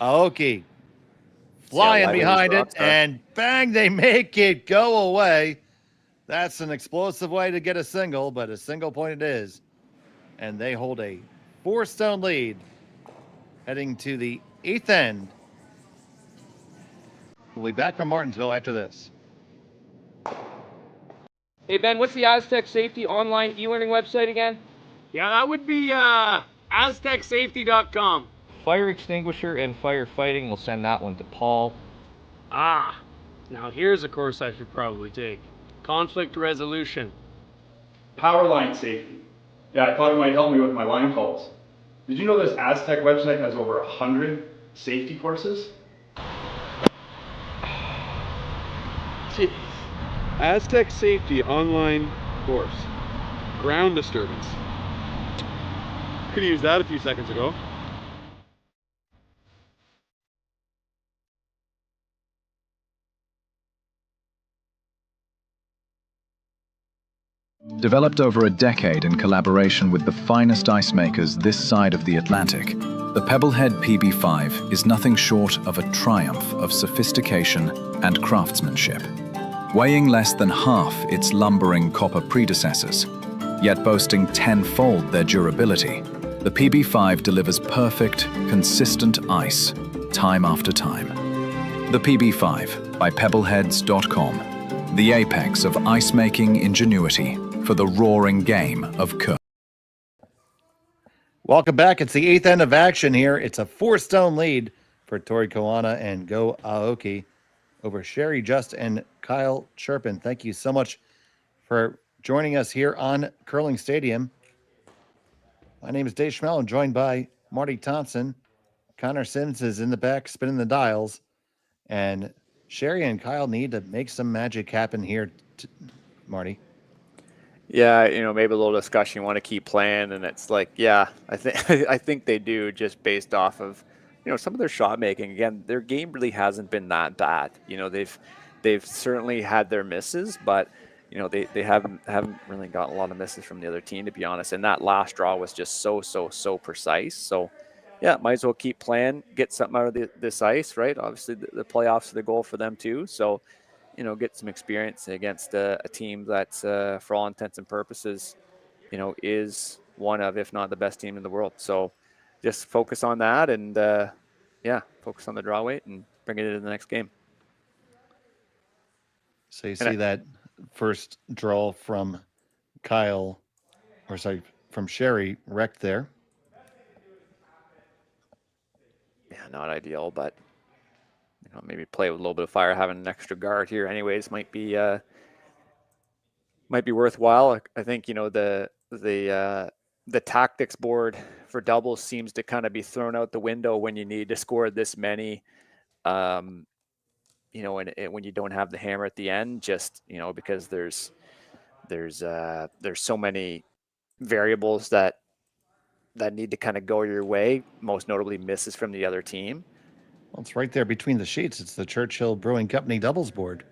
Aoki flying behind it, and bang, they make it go away. That's an explosive way to get a single, but a single point it is. And they hold a 4-stone lead heading to the 8th end. We'll be back from Martensville after this. Hey, Ben, what's the Aztec Safety online e-learning website again? Yeah, that would be aztecsafety.com. Fire extinguisher and firefighting, we'll send that one to Paul. Now here's a course I should probably take. Conflict resolution. Power line safety. Yeah, I thought it might help me with my line calls. Did you know this Aztec website has over 100 safety courses? Jeez. Aztec Safety online course. Ground disturbance. Could have used that a few seconds ago. Developed over a decade in collaboration with the finest ice makers this side of the Atlantic, the Pebblehead PB5 is nothing short of a triumph of sophistication and craftsmanship. Weighing less than half its lumbering copper predecessors, yet boasting tenfold their durability, the PB5 delivers perfect, consistent ice, time after time. The PB5 by Pebbleheads.com, the apex of ice-making ingenuity for the roaring game of curling. Welcome back. It's the 8th end of action here. It's a 4-stone lead for Tori Koana and Go Aoki over Sherry Just and Kyle Cherpin. Thank you so much for joining us here on Curling Stadium. My name is Dave Schmirler. I'm joined by Marty Thompson. Connor Sims is in the back spinning the dials. And Sherry and Kyle need to make some magic happen here, Marty. Yeah, maybe a little discussion you want to keep playing, and it's like, yeah, I think they do, just based off of, some of their shot making. Again, their game really hasn't been that bad. They've certainly had their misses, but they haven't really gotten a lot of misses from the other team, to be honest. And that last draw was just so precise. So yeah, might as well keep playing, get something out of this ice, right? Obviously the playoffs are the goal for them too. So get some experience against a team that, for all intents and purposes, is one of, if not the best team in the world. So just focus on that and, focus on the draw weight and bring it into the next game. So you see that first draw from from Sherry wrecked there. Yeah, not ideal, but maybe play with a little bit of fire. Having an extra guard here anyways might be might be worthwhile. I think, you know, the tactics board for doubles seems to kind of be thrown out the window when you need to score this many. You know, when you don't have the hammer at the end, just, you know, because there's so many variables that need to kind of go your way, most notably misses from the other team. Well, it's right there between the sheets. It's the Churchill Brewing Company doubles board.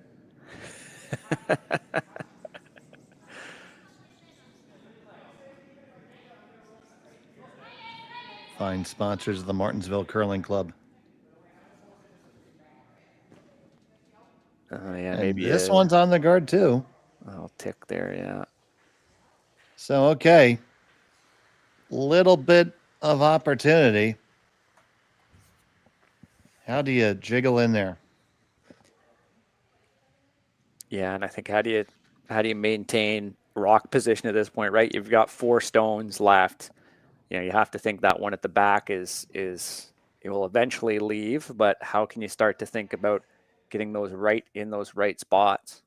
Fine sponsors of the Martensville Curling Club. Oh yeah, and maybe this one's on the guard too. I'll tick there, yeah. So, okay. Little bit of opportunity. How do you jiggle in there? Yeah, and I think how do you maintain rock position at this point, right? You've got 4 stones left. You know, you have to think that one at the back is it will eventually leave, but how can you start to think about getting those right in those right spots?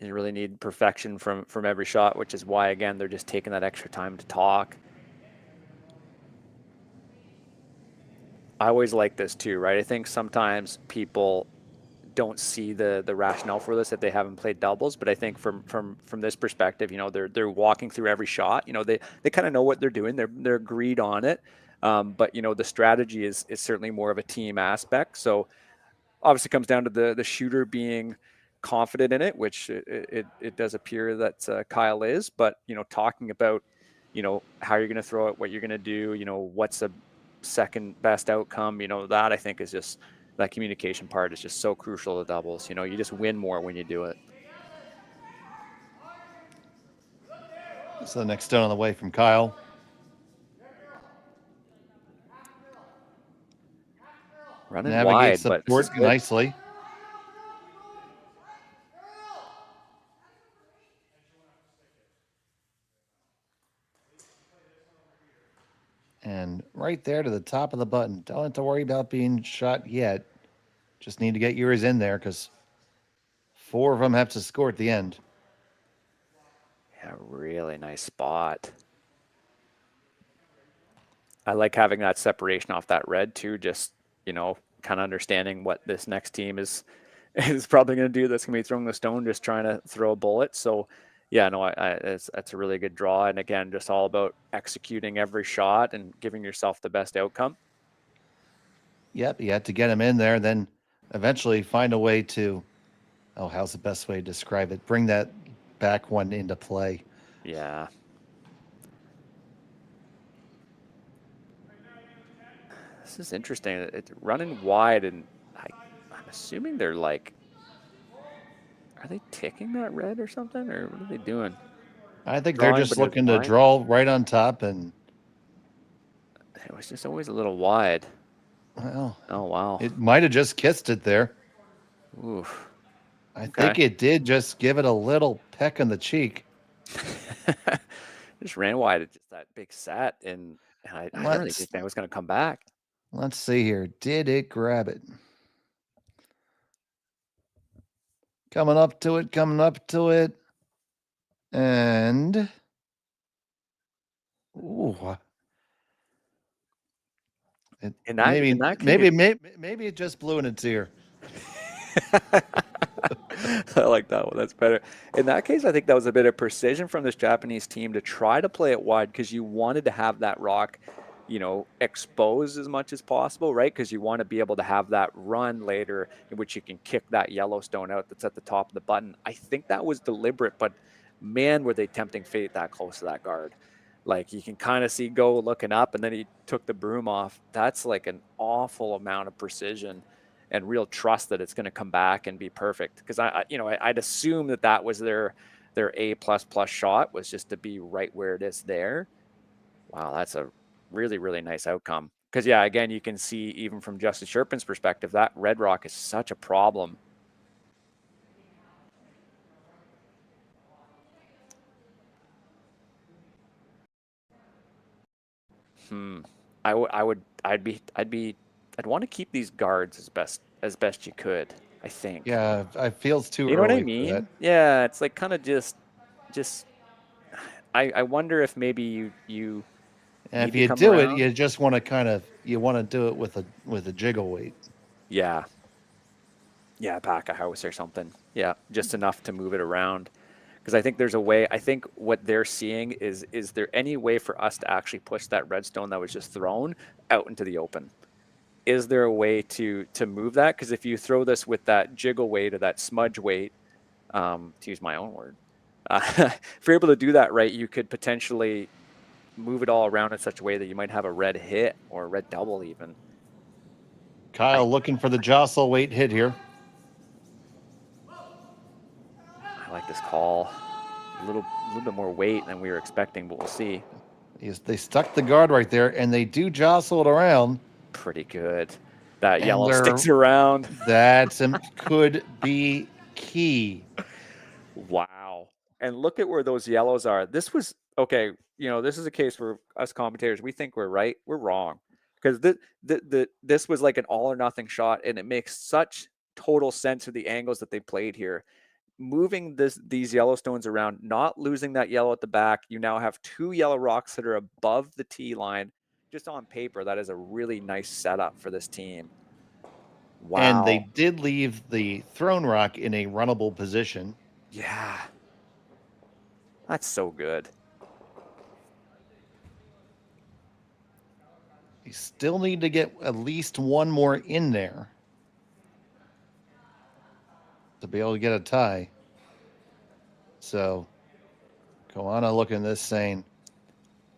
You really need perfection from every shot, which is why, again, they're just taking that extra time to talk. I always like this too, right? I think sometimes people don't see the rationale for this if they haven't played doubles, but I think from this perspective, you know, they're walking through every shot. You know, they kind of know what they're doing. They're agreed on it, but you know, the strategy is certainly more of a team aspect. So obviously, comes down to the shooter being confident in it, which it does appear that Kyle is. But you know, talking about, you know, how you're going to throw it, what you're going to do, you know, what's a second best outcome, you know, that I think is just, that communication part is just so crucial to doubles. You know, you just win more when you do it. So the next stone on the way from Kyle. Running Navigates wide, the port nicely. And right there to the top of the button. Don't have to worry about being shot yet. Just need to get yours in there because 4 of them have to score at the end. Yeah, really nice spot. I like having that separation off that red too, just, you know, kind of understanding what this next team is probably going to do. That's going to be throwing the stone, just trying to throw a bullet. So yeah, no, that's a really good draw. And again, just all about executing every shot and giving yourself the best outcome. Yep, you have to get them in there, then eventually find a way to, oh, how's the best way to describe it? Bring that back one into play. Yeah. This is interesting. It's running wide, and I'm assuming they're like, are they ticking that red or something, or what are they doing? I think they're just looking to draw right on top, and it was just always a little wide. Well, oh wow, it might have just kissed it there. Oof. I think it did just give it a little peck on the cheek. Just ran wide at just that big set, and I didn't really think that was going to come back. Let's see here. Did it grab it? Coming up to it. And ooh. Maybe it just blew in its ear. I like that one. That's better. In that case, I think that was a bit of precision from this Japanese team to try to play it wide because you wanted to have that rock, you know, exposed as much as possible, right? Because you want to be able to have that run later in which you can kick that yellow stone out that's at the top of the button. I think that was deliberate, but man, were they tempting fate that close to that guard. Like you can kind of see Go looking up, and then he took the broom off. That's like an awful amount of precision and real trust that it's going to come back and be perfect. Because I'd assume that was their A++ shot, was just to be right where it is there. Wow, that's a really, really nice outcome. Because yeah, again, you can see even from Justin Cherpin's perspective, that red rock is such a problem. I'd want to keep these guards as best you could. I think. Yeah, it feels too You know what I early for that. mean? Yeah, it's like kind of just. I wonder if maybe you And need if to you come do it, around. you just want to do it with a jiggle weight. Yeah. Yeah, pack a house or something. Yeah, just enough to move it around. Because I think there's a way. I think what they're seeing is there any way for us to actually push that redstone that was just thrown out into the open? Is there a way to move that? Because if you throw this with that jiggle weight or that smudge weight, to use my own word, if you're able to do that right, you could potentially move it all around in such a way that you might have a red hit or a red double even. Kyle looking for the jostle weight hit here. I like this call. A little bit more weight than we were expecting, but we'll see. They stuck the guard right there, and they do jostle it around. Pretty good. That yellow sticks around. That could be key. Wow. And look at where those yellows are. This was, okay, this is a case where us commentators, we think we're right. We're wrong. Because this was like an all or nothing shot, and it makes such total sense of the angles that they played here. Moving these yellow stones around, not losing that yellow at the back. You now have 2 yellow rocks that are above the tee line. Just on paper, that is a really nice setup for this team. Wow. And they did leave the thrown rock in a runnable position. Yeah. That's so good. You still need to get at least one more in there to be able to get a tie. So Koana looking at this saying,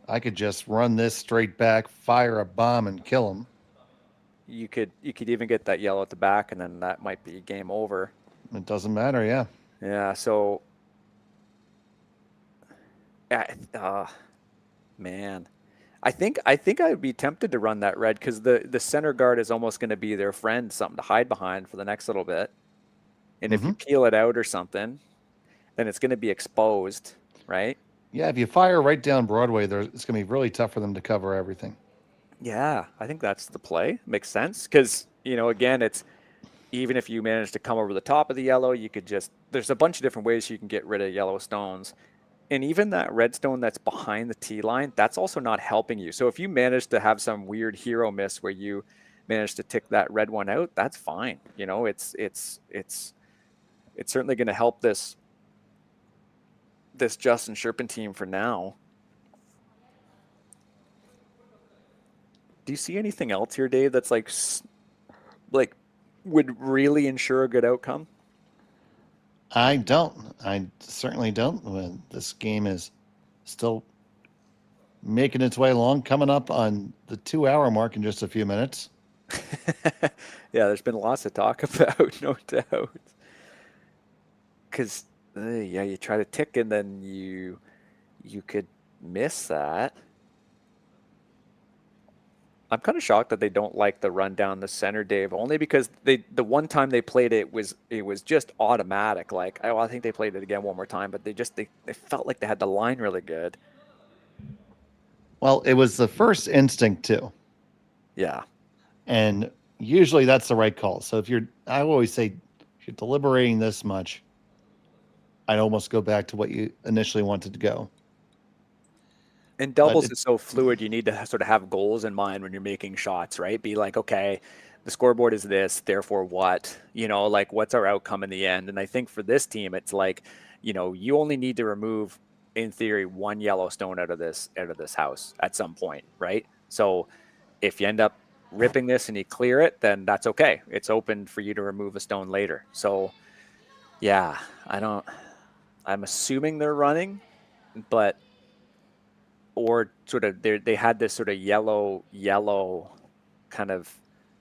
I could just run this straight back, fire a bomb, and kill him. You could even get that yellow at the back, and then that might be game over. It doesn't matter, yeah. Yeah, so man. I think I would be tempted to run that red because the center guard is almost going to be their friend, something to hide behind for the next little bit. And if you peel it out or something, then it's going to be exposed, right? Yeah, if you fire right down Broadway, it's going to be really tough for them to cover everything. Yeah, I think that's the play. Makes sense because, again, it's even if you manage to come over the top of the yellow, you could there's a bunch of different ways you can get rid of yellow stones. And even that red stone that's behind the tee line, that's also not helping you. So if you manage to have some weird hero miss where you manage to tick that red one out, that's fine. It's certainly going to help this Justin Cherpin team for now. Do you see anything else here, Dave, that's like would really ensure a good outcome? I don't. I certainly don't. This game is still making its way along, coming up on the 2-hour mark in just a few minutes. Yeah, there's been lots to talk about, no doubt. Because, you try to tick and then you could miss that. I'm kind of shocked that they don't like the run down the center, Dave, only because the one time they played it was just automatic. Like, I think they played it again one more time, but they felt like they had the line really good. Well, it was the first instinct too. Yeah. And usually that's the right call. So I always say, if you're deliberating this much, I'd almost go back to what you initially wanted to go. And doubles is so fluid. You need to sort of have goals in mind when you're making shots, right? Be like, okay, the scoreboard is this, therefore what? Like what's our outcome in the end? And I think for this team, it's like, you only need to remove, in theory, 1 yellow stone out of this house at some point, right? So if you end up ripping this and you clear it, then that's okay. It's open for you to remove a stone later. So yeah, I'm assuming they're running, but or sort of they had this sort of yellow kind of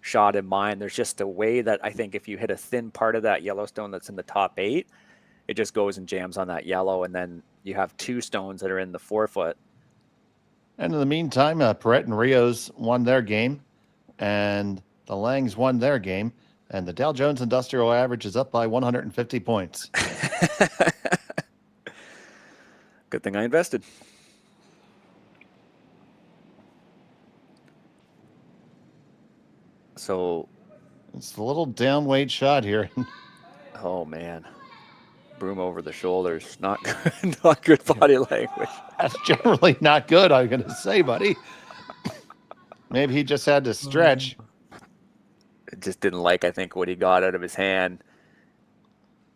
shot in mind. There's just a way that I think if you hit a thin part of that yellow stone that's in the top 8, it just goes and jams on that yellow, and then you have 2 stones that are in the 4-foot. And in the meantime, Perrette and Rios won their game, and the Langs won their game, and the Dow Jones Industrial Average is up by 150 points. Good thing I invested. So It's a little down weight shot here. Oh man, broom over the shoulders. Not good. Not good body language. That's generally not good, I'm going to say, buddy. Maybe he just had to stretch. It just didn't like, I think, what he got out of his hand.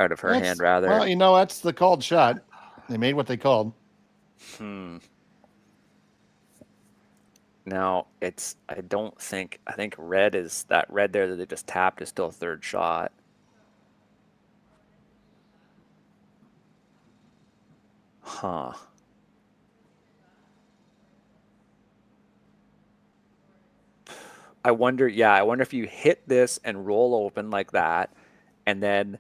Out of her hand, rather. Well, you know, that's the called shot. They made what they called. Now, I think red is, that red there that they just tapped is still a third shot. Huh. I wonder if you hit this and roll open like that, and then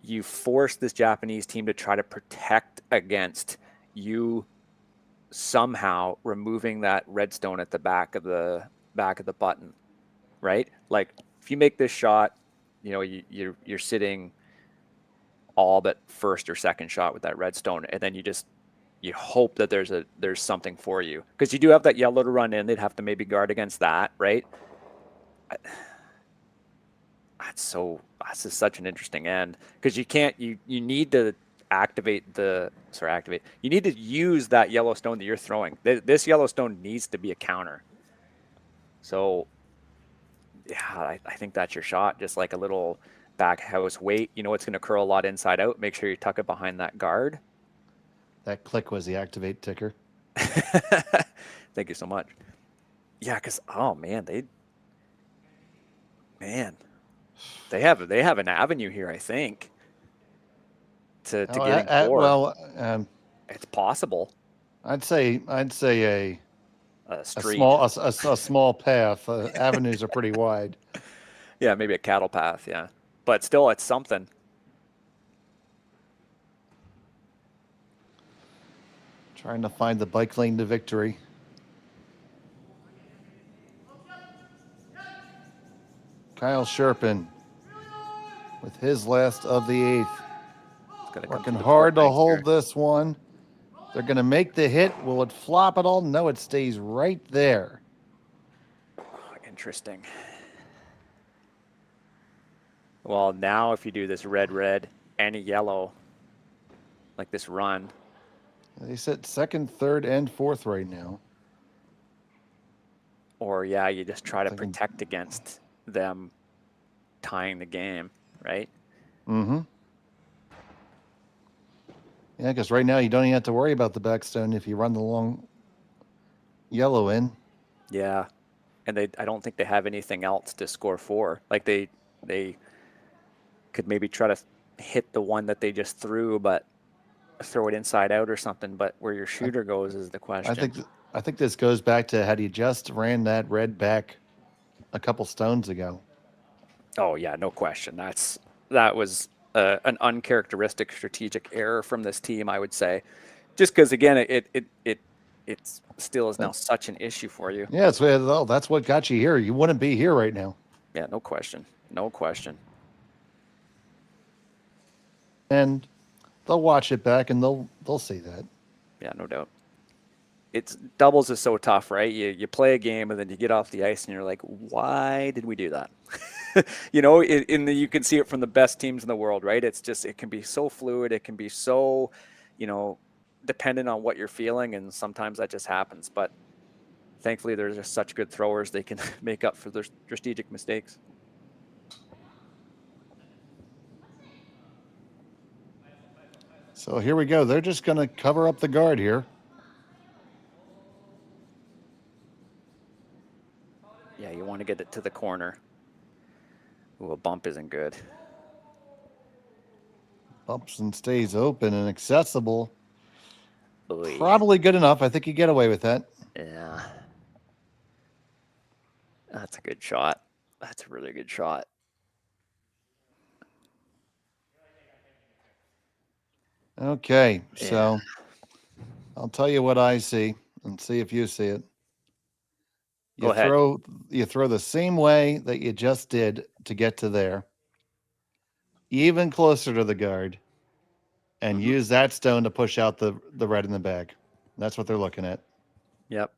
you force this Japanese team to try to protect against you somehow removing that redstone at the back of the button, right? Like if you make this shot, you know, you're sitting all but first or second shot with that redstone, and then you hope that there's something for you, because you do have that yellow to run in. They'd have to maybe guard against that, right? That's just such an interesting end, because you need to you need to use that yellow stone that you're throwing. This yellow stone needs to be a counter. So yeah, I think that's your shot. Just like a little back house weight. You know it's going to curl a lot inside out. Make sure you tuck it behind that guard. That click was the activate ticker. Thank you so much. Yeah, because oh man, they have an avenue here, I think, to getting four. Well, it's possible. I'd say A street. a small path. Avenues are pretty wide. Yeah, maybe a cattle path. Yeah, but still, it's something. Trying to find the bike lane to victory. Kyle Cherpin with his last of the eighth. Working hard to hold this one. They're going to make the hit. Will it flop at all? No, it stays right there. Interesting. Well, now if you do this red, and a yellow, like this run. They sit second, third, and fourth right now. Or, yeah, you just try to protect against them tying the game, right? Mm-hmm. Yeah, because right now you don't even have to worry about the backstone if you run the long yellow in. Yeah, and I don't think they have anything else to score for. Like they could maybe try to hit the one that they just threw, but throw it inside out or something. But where your shooter goes is the question. I think this goes back to had you just ran that red back a couple stones ago. Oh yeah, no question. That was an uncharacteristic strategic error from this team, I would say, just because again it still is now such an issue for you. Yeah, that's what got you here. You wouldn't be here right now. Yeah, no question, no question. And they'll watch it back and they'll see that. Yeah, no doubt. It's doubles is so tough, right? You play a game and then you get off the ice and you're like, why did we do that? You know, you can see it from the best teams in the world, right? It's just, it can be so fluid. It can be so, you know, dependent on what you're feeling. And sometimes that just happens. But thankfully, there's just such good throwers. They can make up for their strategic mistakes. So here we go. They're just going to cover up the guard here. Yeah, you want to get it to the corner. Ooh, a bump isn't good. Bumps and stays open and accessible. Oy. Probably good enough. I think you get away with that. Yeah. That's a good shot. That's a really good shot. Okay, so I'll tell you what I see and see if you see it. Go ahead. You throw the same way that you just did to get to there, even closer to the guard, and use that stone to push out the red in the bag. That's what they're looking at. Yep.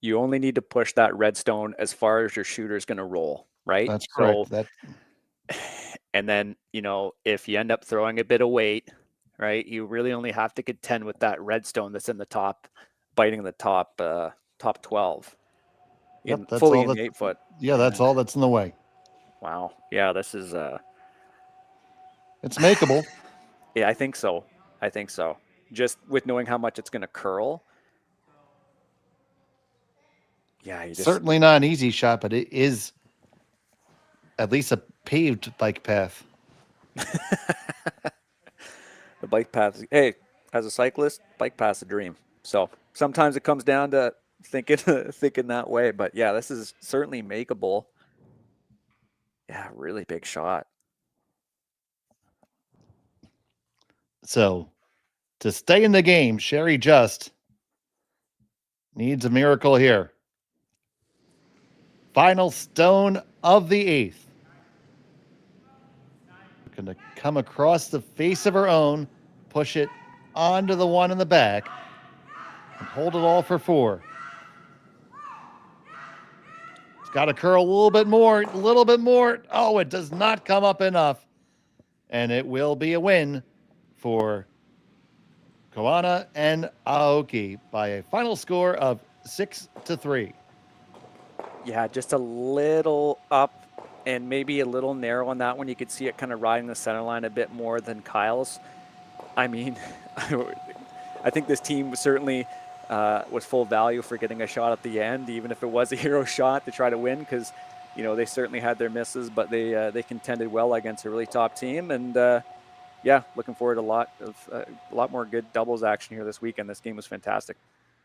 You only need to push that red stone as far as your shooter's going to roll. right? That's So, correct. and then, if you end up throwing a bit of weight, right, you really only have to contend with that redstone that's in the top, biting the top 12. Yep, that's Fully all in that. the 8-foot. Yeah, that's all that's in the way. Wow. Yeah, this is It's makeable. yeah, I think so. Just with knowing how much it's going to curl. Yeah, you just Certainly not an easy shot, but it is at least a paved bike path. the bike path. Hey, as a cyclist, bike path's a dream. So sometimes it comes down to thinking that way. But yeah, this is certainly makeable. Yeah, really big shot. So to stay in the game, Sherry Just needs a miracle here. Final stone of the 8th. Going to come across the face of her own, push it onto the one in the back, and hold it all for 4. It's got to curl a little bit more, a little bit more. Oh, it does not come up enough. And it will be a win for Koana and Aoki by a final score of 6-3. Yeah, just a little up and maybe a little narrow on that one. You could see it kind of riding the center line a bit more than Kyle's. I mean, I think this team certainly was full value for getting a shot at the end, even if it was a hero shot to try to win, because they certainly had their misses, but they contended well against a really top team. And yeah, looking forward to a lot more good doubles action here this weekend. This game was fantastic.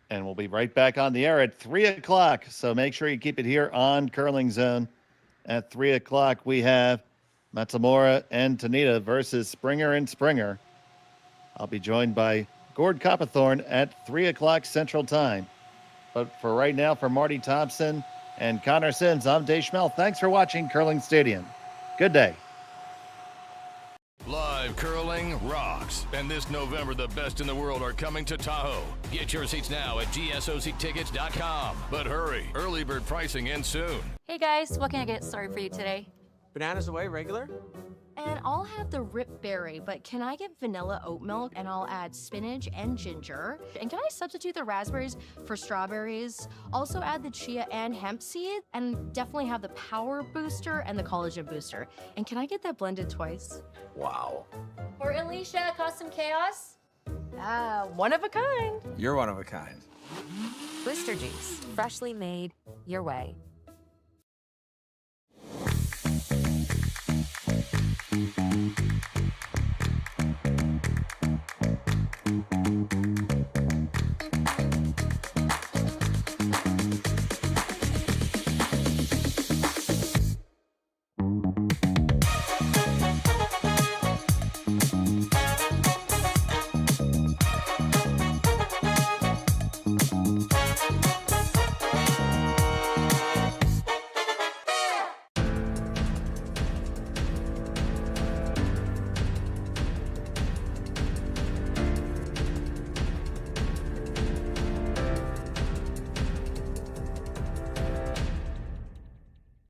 And we'll be right back on the air at 3 o'clock. So make sure you keep it here on Curling Zone. At 3 o'clock, we have Matsumura and Tanita versus Springer and Springer. I'll be joined by Gord Coppathorn at 3 o'clock Central Time. But for right now, for Marty Thompson and Connor Sims, I'm Dave Schmel. Thanks for watching Curling Stadium. Good day. Live curling rocks. And this November, the best in the world are coming to Tahoe. Get your seats now at gsoctickets.com. But hurry, early bird pricing ends soon. Hey guys, what can I get started for you today? Bananas away, regular? And I'll have the Rip Berry, but can I get vanilla oat milk? And I'll add spinach and ginger. And can I substitute the raspberries for strawberries? Also add the chia and hemp seed, and definitely have the power booster and the collagen booster. And can I get that blended twice? Wow. For Alicia, Custom Chaos? One of a kind. You're one of a kind. Booster Juice, freshly made your way.